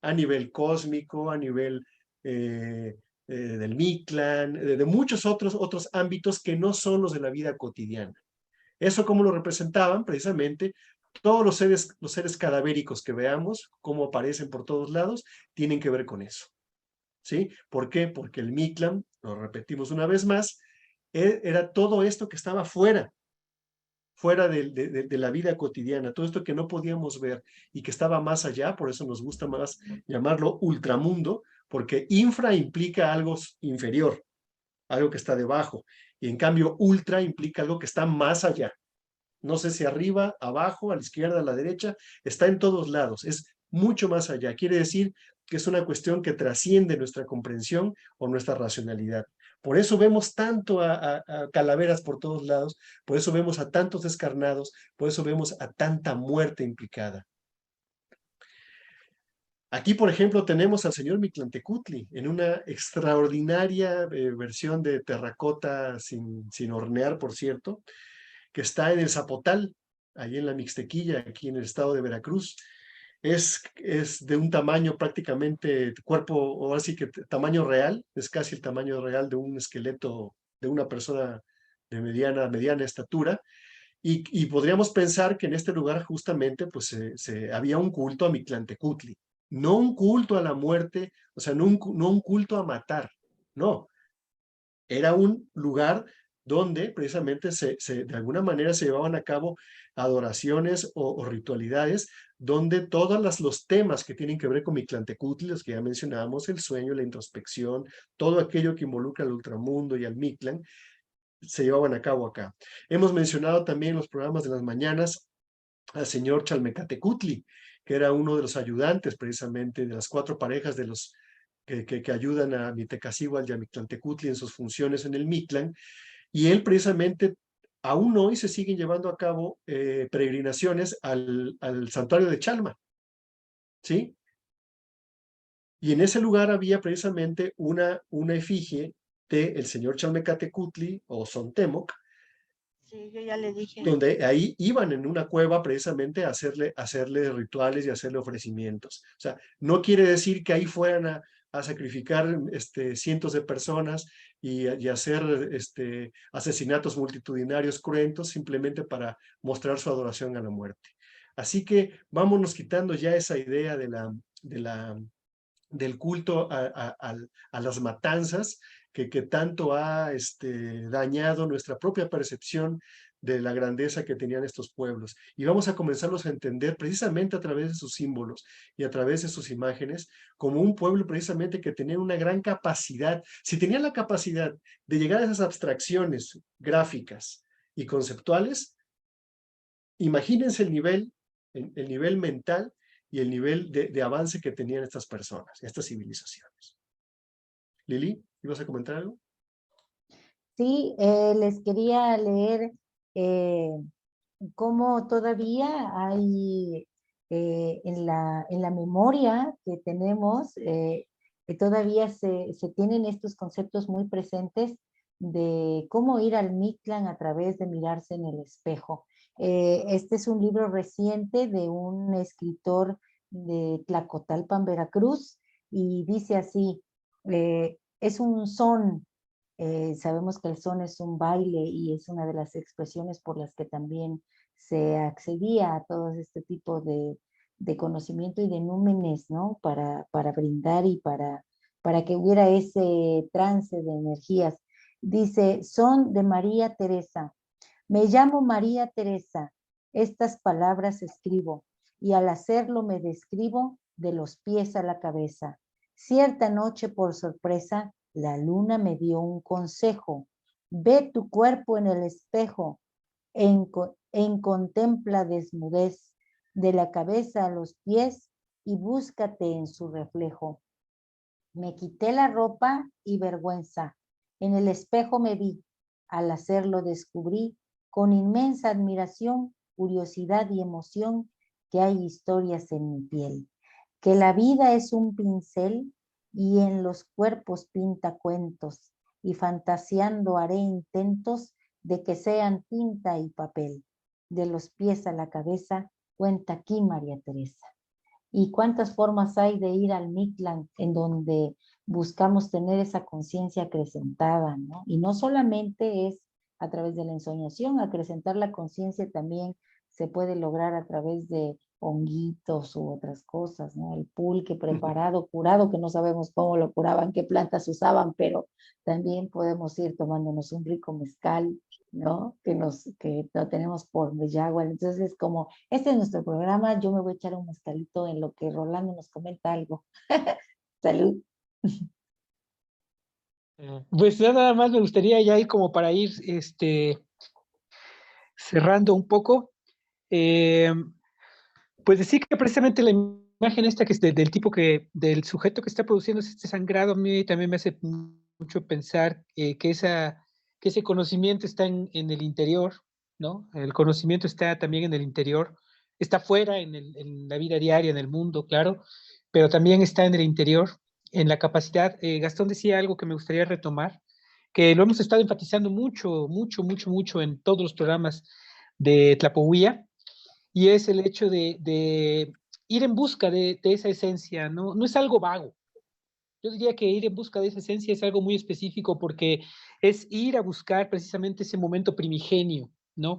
a nivel cósmico, a nivel del Mictlán, de muchos otros ámbitos que no son los de la vida cotidiana. Eso como lo representaban precisamente todos los seres cadavéricos que veamos, cómo aparecen por todos lados, tienen que ver con eso. ¿Sí? ¿Por qué? Porque el Mictlán, lo repetimos una vez más, era todo esto que estaba fuera de la vida cotidiana, todo esto que no podíamos ver y que estaba más allá, por eso nos gusta más llamarlo ultramundo, porque infra implica algo inferior, algo que está debajo, y en cambio ultra implica algo que está más allá. No sé si arriba, abajo, a la izquierda, a la derecha, está en todos lados, es mucho más allá. Quiere decir que es una cuestión que trasciende nuestra comprensión o nuestra racionalidad. Por eso vemos tanto a calaveras por todos lados, por eso vemos a tantos descarnados, por eso vemos a tanta muerte implicada. Aquí, por ejemplo, tenemos al señor Mictlantecutli en una extraordinaria versión de terracota sin hornear, por cierto, que está en el Zapotal, ahí en la Mixtequilla, aquí en el estado de Veracruz. Es de un tamaño prácticamente, cuerpo, o así que tamaño real, es casi el tamaño real de un esqueleto de una persona de mediana estatura, y podríamos pensar que en este lugar justamente pues había un culto a Mictlantecutli, no un culto a la muerte, o sea, no un culto a matar, no, era un lugar donde precisamente de alguna manera se llevaban a cabo adoraciones o ritualidades, donde todos los temas que tienen que ver con Mictlantecutli, los que ya mencionábamos, el sueño, la introspección, todo aquello que involucra al ultramundo y al Mictlán, se llevaban a cabo acá. Hemos mencionado también en los programas de las mañanas al señor Chalmecatecutli, que era uno de los ayudantes precisamente de las 4 parejas de los que ayudan a Mitecacihuatl y a Mictlantecutli en sus funciones en el Mictlán, y él precisamente, aún hoy se siguen llevando a cabo peregrinaciones al santuario de Chalma, ¿sí? Y en ese lugar había precisamente una efigie del señor Chalmecatecutli o Sontemoc. Sí, yo ya le dije. Donde ahí iban en una cueva precisamente a hacerle rituales y hacerle ofrecimientos. O sea, no quiere decir que ahí fueran a sacrificar cientos de personas y hacer asesinatos multitudinarios cruentos simplemente para mostrar su adoración a la muerte. Así que vámonos quitando ya esa idea del culto a las matanzas que tanto ha dañado nuestra propia percepción de la grandeza que tenían estos pueblos. Y vamos a comenzarlos a entender precisamente a través de sus símbolos y a través de sus imágenes como un pueblo precisamente que tenía una gran capacidad. Si tenían la capacidad de llegar a esas abstracciones gráficas y conceptuales, imagínense el nivel mental y el nivel de avance que tenían estas personas, estas civilizaciones. Lili, ¿ibas a comentar algo? Sí, les quería leer cómo todavía hay en la memoria que tenemos, que todavía se tienen estos conceptos muy presentes de cómo ir al Mictlán a través de mirarse en el espejo. Este es un libro reciente de un escritor de Tlacotalpan, Veracruz, y dice así, es un son. Sabemos que el son es un baile y es una de las expresiones por las que también se accedía a todo este tipo de conocimiento y de númenes, ¿no? Para brindar y para que hubiera ese trance de energías. Dice, son de María Teresa. Me llamo María Teresa. Estas palabras escribo y al hacerlo me describo de los pies a la cabeza. Cierta noche por sorpresa, la luna me dio un consejo. Ve tu cuerpo en el espejo, en contempla desnudez, de la cabeza a los pies y búscate en su reflejo. Me quité la ropa y vergüenza. En el espejo me vi Al hacerlo descubrí con inmensa admiración, curiosidad y emoción que hay historias en mi piel, que la vida es un pincel y en los cuerpos pinta cuentos, y fantaseando haré intentos de que sean tinta y papel. De los pies a la cabeza, cuenta aquí María Teresa. ¿Y cuántas formas hay de ir al Mictlán en donde buscamos tener esa conciencia acrecentada, ¿no? Y no solamente es a través de la ensoñación, acrecentar la conciencia también se puede lograr a través de honguitos u otras cosas, ¿no? El pulque preparado, curado, que no sabemos cómo lo curaban, qué plantas usaban, pero también podemos ir tomándonos un rico mezcal, ¿no? Que lo tenemos por Bellagua. Entonces es como, este es nuestro programa, yo me voy a echar un mezcalito en lo que Rolando nos comenta algo. Salud. Pues nada más me gustaría ya ir como para ir cerrando un poco. Pues decir que precisamente la imagen esta que es del tipo del sujeto que está produciendo este sangrado, a mí también me hace mucho pensar que ese conocimiento está en el interior, ¿no? El conocimiento está también en el interior, está fuera en la vida diaria, en el mundo, claro, pero también está en el interior, en la capacidad. Gastón decía algo que me gustaría retomar, que lo hemos estado enfatizando mucho en todos los programas de Tlapohuía, y es el hecho de ir en busca de esa esencia, ¿no? No es algo vago. Yo diría que ir en busca de esa esencia es algo muy específico porque es ir a buscar precisamente ese momento primigenio, ¿no?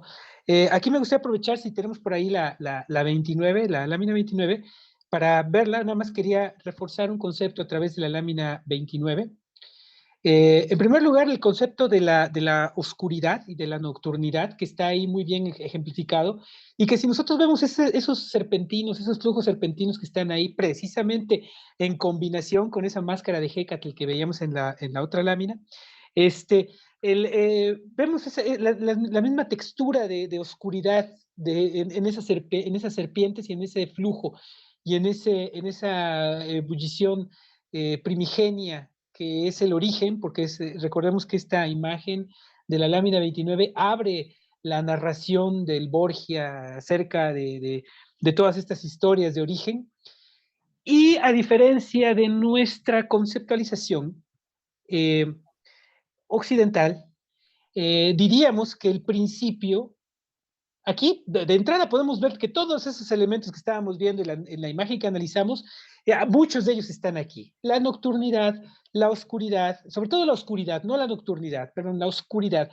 Aquí me gustaría aprovechar si tenemos por ahí la 29, la lámina 29, para verla. Nada más quería reforzar un concepto a través de la lámina 29. En primer lugar, el concepto de la oscuridad y de la nocturnidad, que está ahí muy bien ejemplificado, y que si nosotros vemos esos serpentinos, esos flujos serpentinos que están ahí precisamente en combinación con esa máscara de Hécatl que veíamos en la otra lámina, vemos la misma textura de oscuridad en esas serpientes y en ese flujo y en esa ebullición primigenia que es el origen, porque recordemos que esta imagen de la lámina 29 abre la narración del Borgia acerca de todas estas historias de origen, y a diferencia de nuestra conceptualización occidental, diríamos que el principio, aquí de entrada podemos ver que todos esos elementos que estábamos viendo en la imagen que analizamos, muchos de ellos están aquí. La nocturnidad, la oscuridad, sobre todo la oscuridad, no la nocturnidad, perdón, la oscuridad.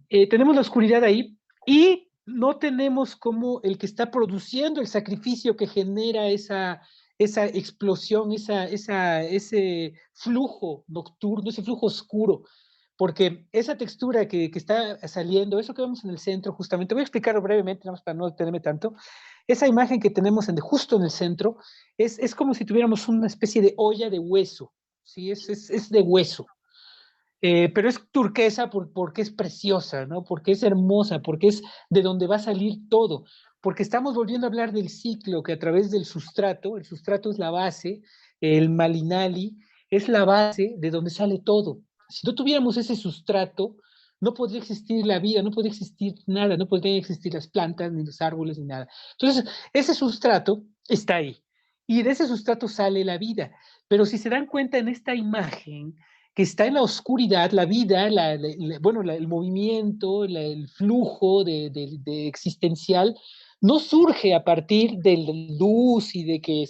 Tenemos la oscuridad ahí y no tenemos como el que está produciendo el sacrificio que genera esa explosión, ese flujo nocturno, ese flujo oscuro, porque esa textura que está saliendo, eso que vemos en el centro, justamente, voy a explicarlo brevemente, nada más para no detenerme tanto. Esa imagen que tenemos justo en el centro es como si tuviéramos una especie de olla de hueso, ¿sí? Es de hueso. Pero es turquesa porque es preciosa, ¿no? Porque es hermosa, porque es de donde va a salir todo, porque estamos volviendo a hablar del ciclo que a través del sustrato, el sustrato es la base, el malinali es la base de donde sale todo. Si no tuviéramos ese sustrato, no podría existir la vida, no podría existir nada, no podrían existir las plantas, ni los árboles, ni nada. Entonces, ese sustrato está ahí, y de ese sustrato sale la vida. Pero si se dan cuenta en esta imagen, que está en la oscuridad, la vida, bueno, el movimiento, el flujo de existencial, no surge a partir de la luz y de que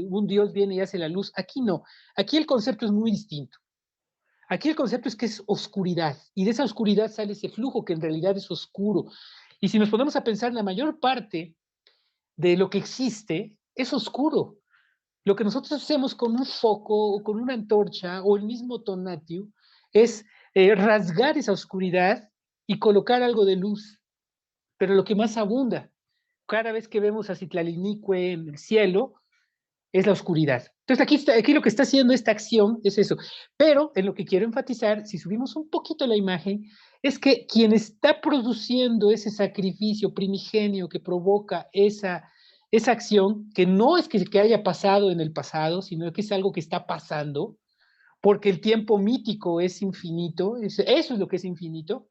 un Dios viene y hace la luz. Aquí no. Aquí el concepto es muy distinto. Aquí el concepto es que es oscuridad, y de esa oscuridad sale ese flujo que en realidad es oscuro. Y si nos ponemos a pensar, la mayor parte de lo que existe es oscuro. Lo que nosotros hacemos con un foco o con una antorcha o el mismo tonatiuh es rasgar esa oscuridad y colocar algo de luz. Pero lo que más abunda cada vez que vemos a Citlalinique en el cielo es la oscuridad. Entonces aquí lo que está haciendo esta acción es eso. Pero en lo que quiero enfatizar, si subimos un poquito la imagen, es que quien está produciendo ese sacrificio primigenio que provoca esa acción, que no es que haya pasado en el pasado, sino que es algo que está pasando, porque el tiempo mítico es infinito, eso es lo que es infinito,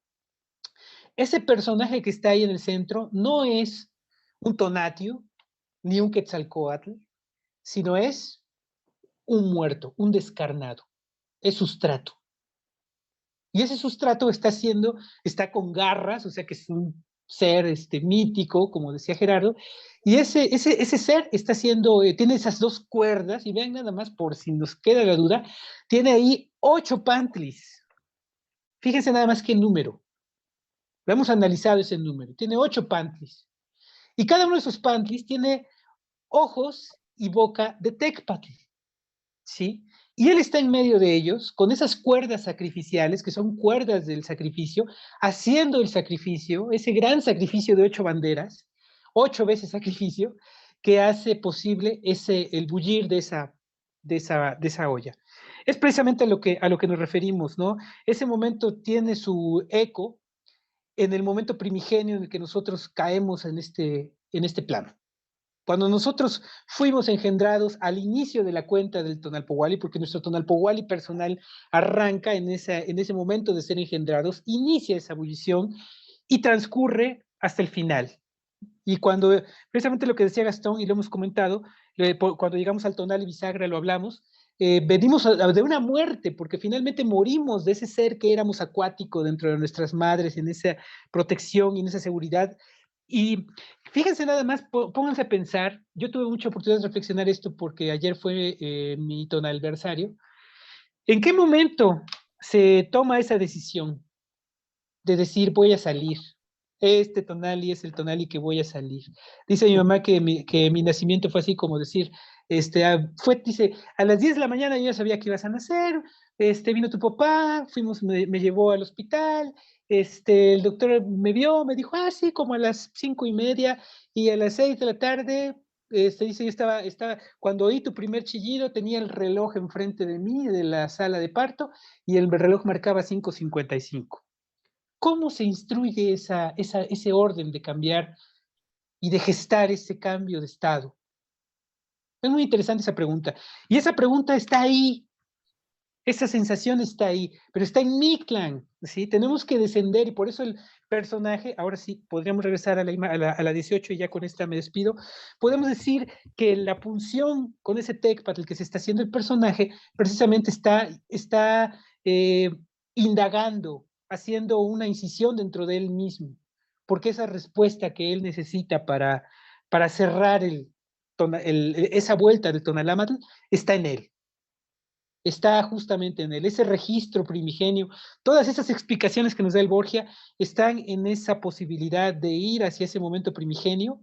ese personaje que está ahí en el centro no es un Tonatiuh ni un Quetzalcóatl, sino es un muerto, un descarnado, es sustrato. Y ese sustrato está con garras, o sea que es un ser mítico, como decía Gerardo, y ese ser está haciendo, tiene esas dos cuerdas, y vean nada más por si nos queda la duda, tiene ahí 8 pantlis. Fíjense nada más qué número. Lo hemos analizado ese número. Tiene 8 pantlis. Y cada uno de esos pantlis tiene ojos y boca de Tecpatl, ¿sí? Y él está en medio de ellos, con esas cuerdas sacrificiales, que son cuerdas del sacrificio, haciendo el sacrificio, ese gran sacrificio de 8 banderas, 8 veces sacrificio, que hace posible el bullir de esa olla. Es precisamente a lo que nos referimos, ¿no? Ese momento tiene su eco en el momento primigenio en el que nosotros caemos en este plano. Cuando nosotros fuimos engendrados al inicio de la cuenta del Tonalpohualli, porque nuestro Tonalpohualli personal arranca en ese momento de ser engendrados, inicia esa ebullición y transcurre hasta el final. Y cuando, precisamente lo que decía Gastón, y lo hemos comentado, cuando llegamos al Tonal y Bisagra lo hablamos, venimos de una muerte, porque finalmente morimos de ese ser que éramos acuático dentro de nuestras madres, en esa protección y en esa seguridad. Y fíjense nada más, pónganse a pensar, yo tuve mucha oportunidad de reflexionar esto porque ayer fue mi tonalversario. ¿En qué momento se toma esa decisión de decir voy a salir? Este tonali es el tonali que voy a salir. Dice mi mamá que mi nacimiento fue así como decir, dice, a las 10 de la mañana yo ya sabía que ibas a nacer, vino tu papá, me llevó al hospital, el doctor me vio, me dijo, sí, como a las 5:30, y a las 6 de la tarde, dice, yo cuando oí tu primer chillido, tenía el reloj enfrente de mí, de la sala de parto, y el reloj marcaba 5:55. ¿Cómo se instruye ese orden de cambiar y de gestar ese cambio de estado? Es muy interesante esa pregunta. Y esa pregunta está ahí, esa sensación está ahí, pero está en Mictlán, ¿sí? Tenemos que descender y por eso el personaje, ahora sí, podríamos regresar a la 18 y ya con esta me despido, podemos decir que la punción con ese Tecpatl que se está haciendo el personaje, precisamente está indagando, haciendo una incisión dentro de él mismo, porque esa respuesta que él necesita para cerrar esa vuelta del Tonalámatl está en él. Está justamente en él, ese registro primigenio, todas esas explicaciones que nos da el Borgia están en esa posibilidad de ir hacia ese momento primigenio,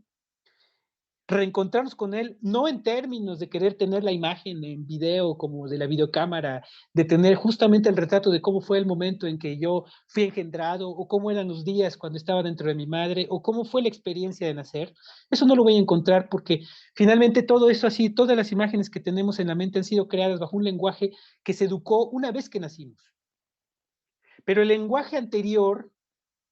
reencontrarnos con él, no en términos de querer tener la imagen en video como de la videocámara, de tener justamente el retrato de cómo fue el momento en que yo fui engendrado, o cómo eran los días cuando estaba dentro de mi madre, o cómo fue la experiencia de nacer. Eso no lo voy a encontrar porque finalmente todo eso así, todas las imágenes que tenemos en la mente han sido creadas bajo un lenguaje que se educó una vez que nacimos. Pero el lenguaje anterior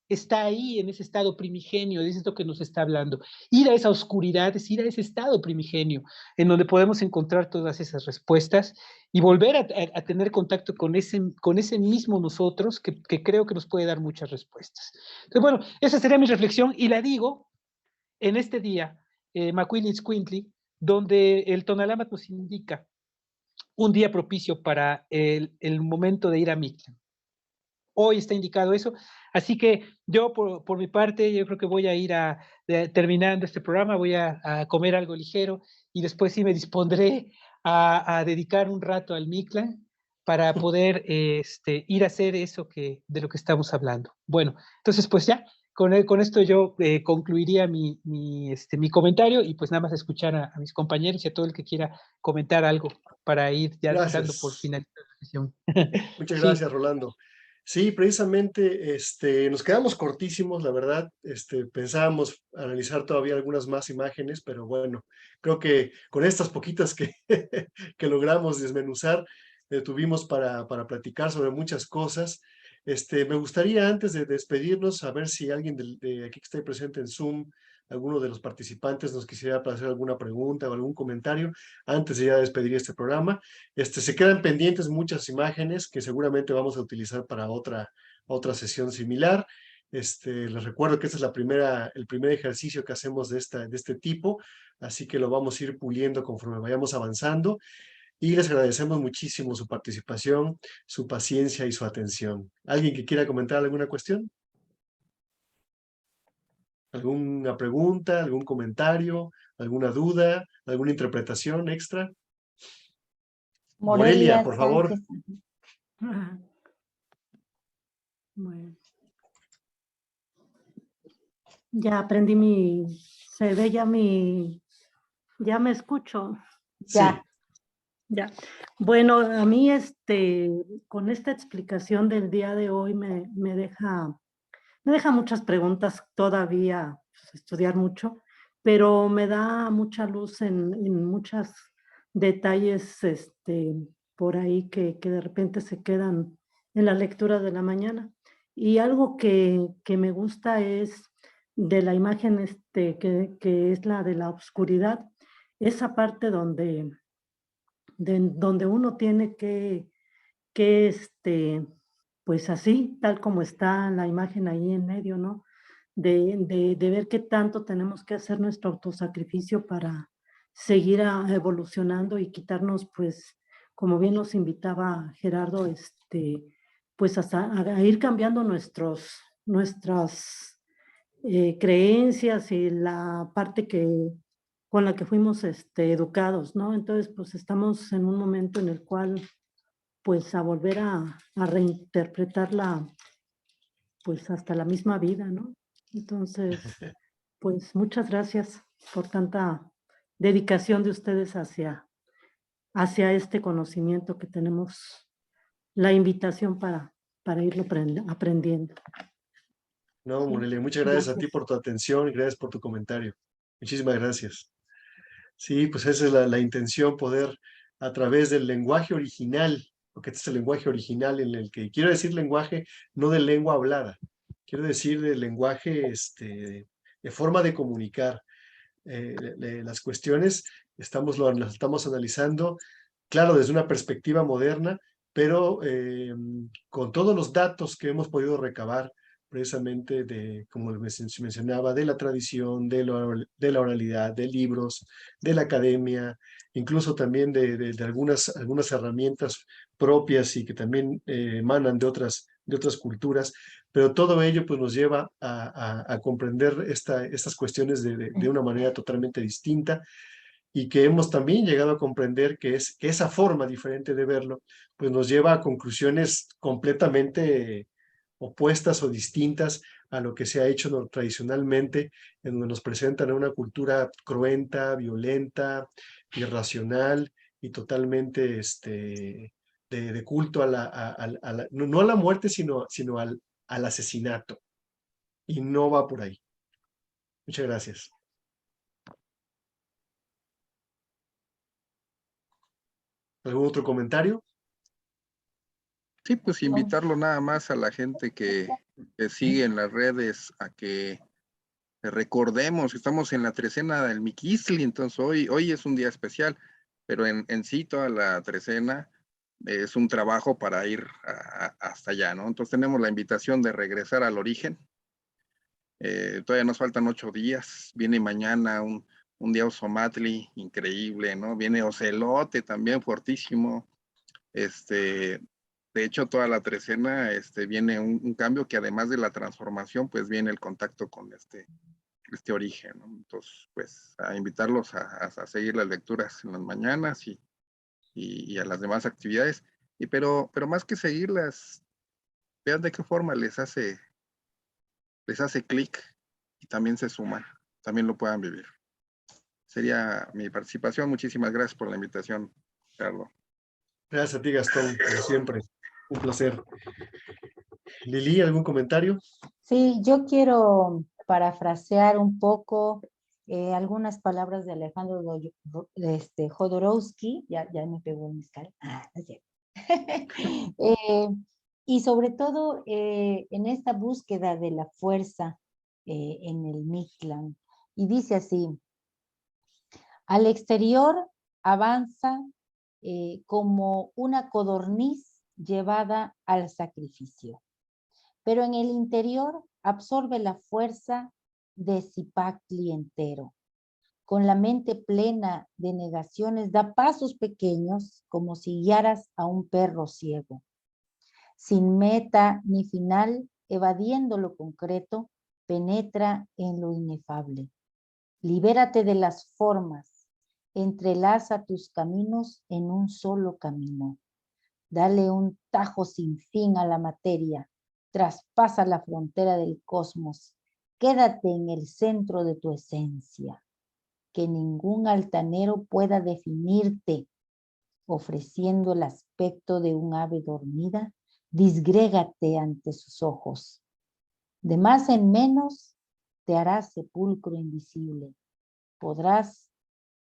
está ahí en ese estado primigenio, es esto que nos está hablando. Ir a esa oscuridad es ir a ese estado primigenio, en donde podemos encontrar todas esas respuestas y volver a tener contacto con ese mismo nosotros que creo que nos puede dar muchas respuestas. Entonces, bueno, esa sería mi reflexión y la digo en este día, Macuilitzcuintli, donde el Tonalámatl nos indica un día propicio para el momento de ir a Mictlán. Hoy está indicado eso. Así que yo, por mi parte, yo creo que voy a ir terminando este programa, voy a comer algo ligero y después sí me dispondré a dedicar un rato al Mictlán para poder ir a hacer eso de lo que estamos hablando. Bueno, entonces pues ya, con esto yo concluiría mi comentario y pues nada más escuchar a mis compañeros y a todo el que quiera comentar algo para ir ya dando por finalizar la sesión. Muchas Sí. gracias, Rolando. Sí, precisamente nos quedamos cortísimos, la verdad. Pensábamos analizar todavía algunas más imágenes, pero bueno, creo que con estas poquitas que, que logramos desmenuzar, tuvimos para platicar sobre muchas cosas. Me gustaría, antes de despedirnos, a ver si alguien de aquí que esté presente en Zoom, alguno de los participantes nos quisiera hacer alguna pregunta o algún comentario antes de ya despedir este programa. Se quedan pendientes muchas imágenes que seguramente vamos a utilizar para otra sesión similar. Les recuerdo que este es el primer ejercicio que hacemos de este tipo, así que lo vamos a ir puliendo conforme vayamos avanzando. Y les agradecemos muchísimo su participación, su paciencia y su atención. ¿Alguien que quiera comentar alguna cuestión? ¿Alguna pregunta, algún comentario, alguna duda, alguna interpretación extra? Morelia, Morelia por favor. Sánchez. Ajá. Bueno. Ya aprendí se ve ya ya me escucho. Ya. Ya. Bueno, a mí con esta explicación del día de hoy me deja muchas preguntas todavía, pues, estudiar mucho, pero me da mucha luz en muchos detalles por ahí que de repente se quedan en la lectura de la mañana. Y algo que me gusta es de la imagen que es la de la oscuridad, esa parte donde uno tiene que pues así, tal como está la imagen ahí en medio, ¿no? De ver qué tanto tenemos que hacer nuestro autosacrificio para seguir evolucionando y quitarnos, pues, como bien nos invitaba Gerardo, pues hasta a ir cambiando nuestras creencias y la parte con la que fuimos educados, ¿no? Entonces, pues estamos en un momento en el cual pues a volver a reinterpretarla, pues hasta la misma vida, ¿no? Entonces, pues muchas gracias por tanta dedicación de ustedes hacia este conocimiento que tenemos, la invitación para irlo aprendiendo. No, Sí, Morelia, muchas gracias a ti gracias. por tu atención y gracias por tu comentario. Muchísimas gracias. Sí, pues esa es la intención, poder a través del lenguaje original, porque este es el lenguaje original en el que, quiero decir lenguaje, no de lengua hablada, quiero decir de lenguaje, de forma de comunicar las cuestiones, las estamos analizando, claro, desde una perspectiva moderna, pero con todos los datos que hemos podido recabar precisamente como mencionaba, de la tradición, de la oralidad, de libros, de la academia, incluso también de algunas herramientas propias y que también emanan de otras culturas, pero todo ello pues, nos lleva a comprender estas cuestiones de una manera totalmente distinta y que hemos también llegado a comprender que esa forma diferente de verlo pues nos lleva a conclusiones completamente opuestas o distintas a lo que se ha hecho tradicionalmente, en donde nos presentan a una cultura cruenta, violenta, irracional y totalmente de culto no a la muerte, sino al asesinato. Y no va por ahí. Muchas gracias. ¿Algún otro comentario? Sí, pues invitarlo nada más a la gente que sigue en las redes a que recordemos, estamos en la trecena del Miquistli, entonces hoy es un día especial, pero en sí toda la trecena es un trabajo para ir hasta allá, ¿no? Entonces tenemos la invitación de regresar al origen. Todavía nos faltan 8 días, viene mañana un día Osomatli increíble, ¿no? Viene Ocelote también fuertísimo. De hecho, toda la trecena viene un cambio que además de la transformación, pues viene el contacto con este origen, ¿no? Entonces, pues a invitarlos a seguir las lecturas en las mañanas y a las demás actividades. Pero más que seguirlas, vean de qué forma les hace clic y también se suman, también lo puedan vivir. Sería mi participación. Muchísimas gracias por la invitación, Carlos. Gracias a ti, Gastón, como siempre. Un placer. Lili, ¿algún comentario? Sí, yo quiero parafrasear un poco algunas palabras de Alejandro Jodorowsky, ya me pegó el mezcal. No es cierto. Y sobre todo en esta búsqueda de la fuerza en el Mictlán. Y dice así: al exterior avanza como una codorniz llevada al sacrificio, pero en el interior absorbe la fuerza de Zipactli entero. Con la mente plena de negaciones, da pasos pequeños como si guiaras a un perro ciego. Sin meta ni final, evadiendo lo concreto, penetra en lo inefable. Libérate de las formas, entrelaza tus caminos en un solo camino. Dale un tajo sin fin a la materia, traspasa la frontera del cosmos, quédate en el centro de tu esencia. Que ningún altanero pueda definirte, ofreciendo el aspecto de un ave dormida, disgrégate ante sus ojos. De más en menos te harás sepulcro invisible. Podrás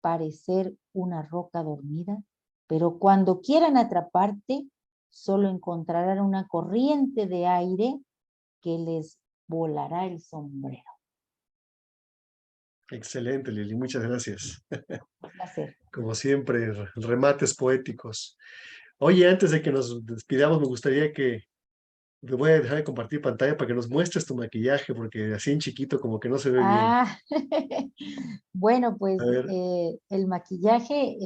parecer una roca dormida, pero cuando quieran atraparte, solo encontrarán una corriente de aire que les volará el sombrero. Excelente, Lili, muchas gracias. Un placer. Como siempre, remates poéticos. Oye, antes de que nos despidamos, me gustaría que te voy a dejar de compartir pantalla para que nos muestres tu maquillaje, porque así en chiquito como que no se ve bien. Ah, bueno, pues A ver, el maquillaje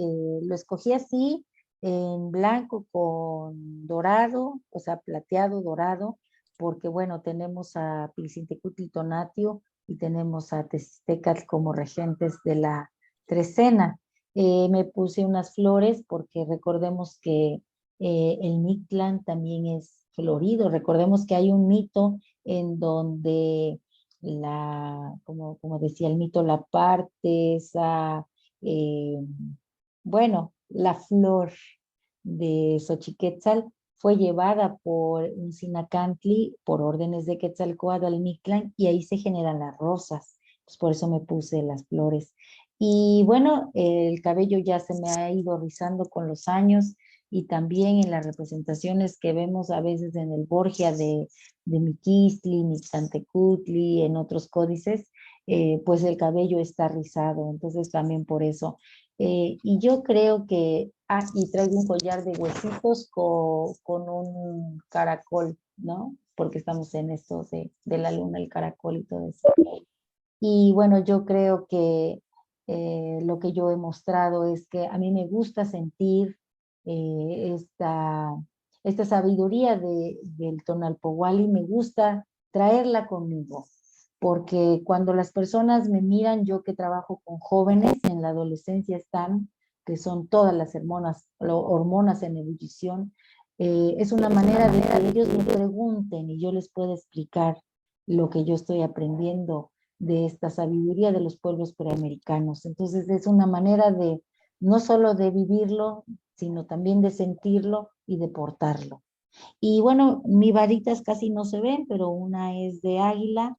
lo escogí así, en blanco con dorado, o sea, plateado dorado, porque bueno, tenemos a Pilcintecutli Tonatio y tenemos a Tezistecatl como regentes de la trecena. Me puse unas flores porque recordemos que el Mictlán también es florido. Recordemos que hay un mito en donde como decía el mito, la parte esa, bueno, la flor de Xochiquetzal fue llevada por un Sinacantli por órdenes de Quetzalcóatl al Mictlán y ahí se generan las rosas. Pues por eso me puse las flores. Y bueno, el cabello ya se me ha ido rizando con los años y también en las representaciones que vemos a veces en el Borgia de Miquistli, Mixtantecutli, en otros códices, pues el cabello está rizado, entonces también por eso. Y yo creo que, y traigo un collar de huesitos con un caracol, ¿no? Porque estamos en esto de la luna, el caracol y todo eso. Y bueno, yo creo que lo que yo he mostrado es que a mí me gusta sentir esta sabiduría del Tonalpohualli, me gusta traerla conmigo, porque cuando las personas me miran, yo que trabajo con jóvenes, en la adolescencia están, que son todas las hormonas en ebullición, es una manera de que ellos me pregunten y yo les pueda explicar lo que yo estoy aprendiendo de esta sabiduría de los pueblos preamericanos. Entonces es una manera de no solo de vivirlo, sino también de sentirlo y de portarlo. Y bueno, mis varitas casi no se ven, pero una es de águila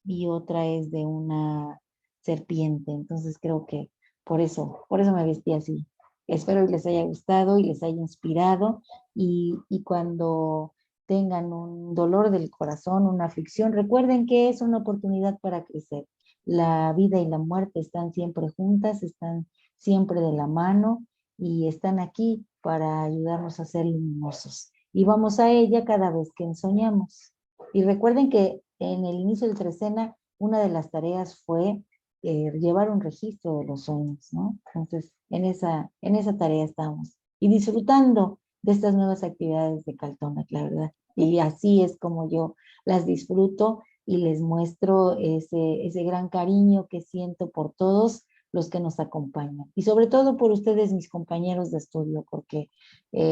y otra es de una serpiente. Entonces creo que por eso me vestí así. Espero que les haya gustado y les haya inspirado y cuando tengan un dolor del corazón, una aflicción, recuerden que es una oportunidad para crecer. La vida y la muerte están siempre juntas, están siempre de la mano y están aquí para ayudarnos a ser luminosos. Y vamos a ella cada vez que soñamos. Y recuerden que en el inicio del trecena, una de las tareas fue llevar un registro de los sueños, ¿no? Entonces, en esa tarea estamos. Y disfrutando de estas nuevas actividades de Caltona, la verdad. Y así es como yo las disfruto y les muestro ese gran cariño que siento por todos los que nos acompañan. Y sobre todo por ustedes, mis compañeros de estudio, porque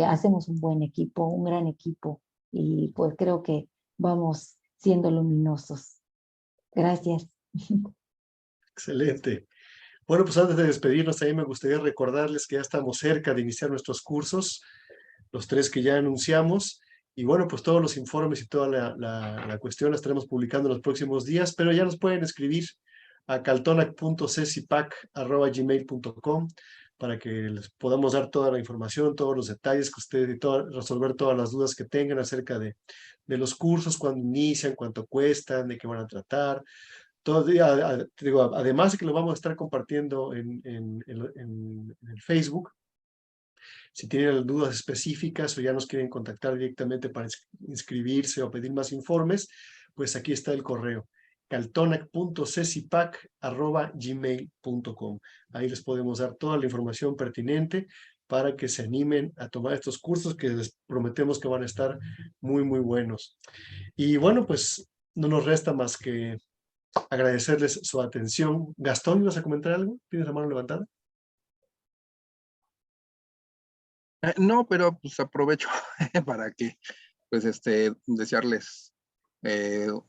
hacemos un buen equipo, un gran equipo, y pues creo que vamos siendo luminosos. Gracias. excelente. Bueno, pues antes de despedirnos, también me gustaría recordarles que ya estamos cerca de iniciar nuestros cursos, los 3 que ya anunciamos. Y bueno, pues todos los informes y toda la cuestión la estaremos publicando en los próximos días, pero ya nos pueden escribir a caltonac.cecipac@gmail.com para que les podamos dar toda la información, todos los detalles que ustedes y resolver todas las dudas que tengan acerca de los cursos, cuándo inician, cuánto cuestan, de qué van a tratar. Todo, digo, además de que lo vamos a estar compartiendo en el Facebook. Si tienen dudas específicas o ya nos quieren contactar directamente para inscribirse o pedir más informes, pues aquí está el correo, caltonac.cecipac@gmail.com. Ahí les podemos dar toda la información pertinente para que se animen a tomar estos cursos que les prometemos que van a estar muy, muy buenos. Y bueno, pues no nos resta más que agradecerles su atención. Gastón, ¿ibas a comentar algo? ¿Tienes la mano levantada? No, pero pues aprovecho para que, pues, desearles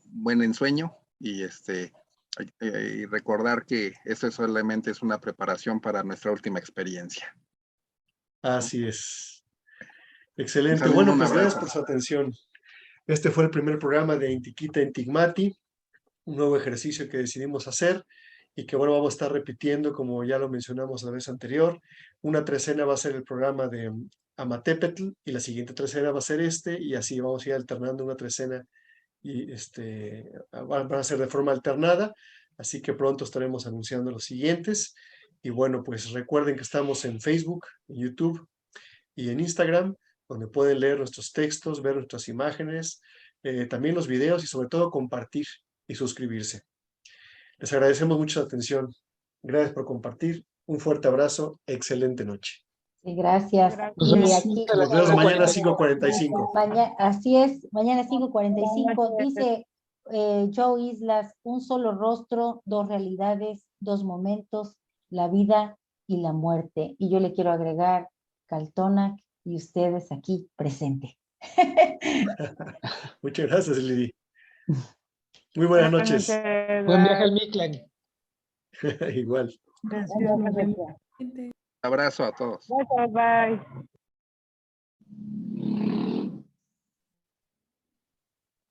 buen ensueño y y recordar que esto solamente es una preparación para nuestra última experiencia. Así es. Excelente. Saludos, Bueno, un pues gracias abrazo. por su atención. Este fue el primer programa de Intiquita Entigmati, un nuevo ejercicio que decidimos hacer y que bueno, vamos a estar repitiendo como ya lo mencionamos la vez anterior. Una trecena va a ser el programa de Amatepetl y la siguiente trecena va a ser y así vamos a ir alternando una trecena y van a ser de forma alternada, así que pronto estaremos anunciando los siguientes. Y bueno, pues recuerden que estamos en Facebook, en YouTube y en Instagram, donde pueden leer nuestros textos, ver nuestras imágenes, también los videos y sobre todo compartir y suscribirse. Les agradecemos mucho la atención. Gracias por compartir. Un fuerte abrazo. Excelente noche. Sí, gracias. Nos Y vemos aquí, Nos vemos mañana a 5:45. 5:45. así es, mañana 5:45, dice Joe Islas, un solo rostro, dos realidades, dos momentos, la vida y la muerte. Y yo le quiero agregar Caltonac y ustedes aquí presente. Muchas gracias, Lili. Muy buenas noches. Buen viaje al Mictlán. Igual. Gracias, nos vemos. Abrazo a todos. Bye.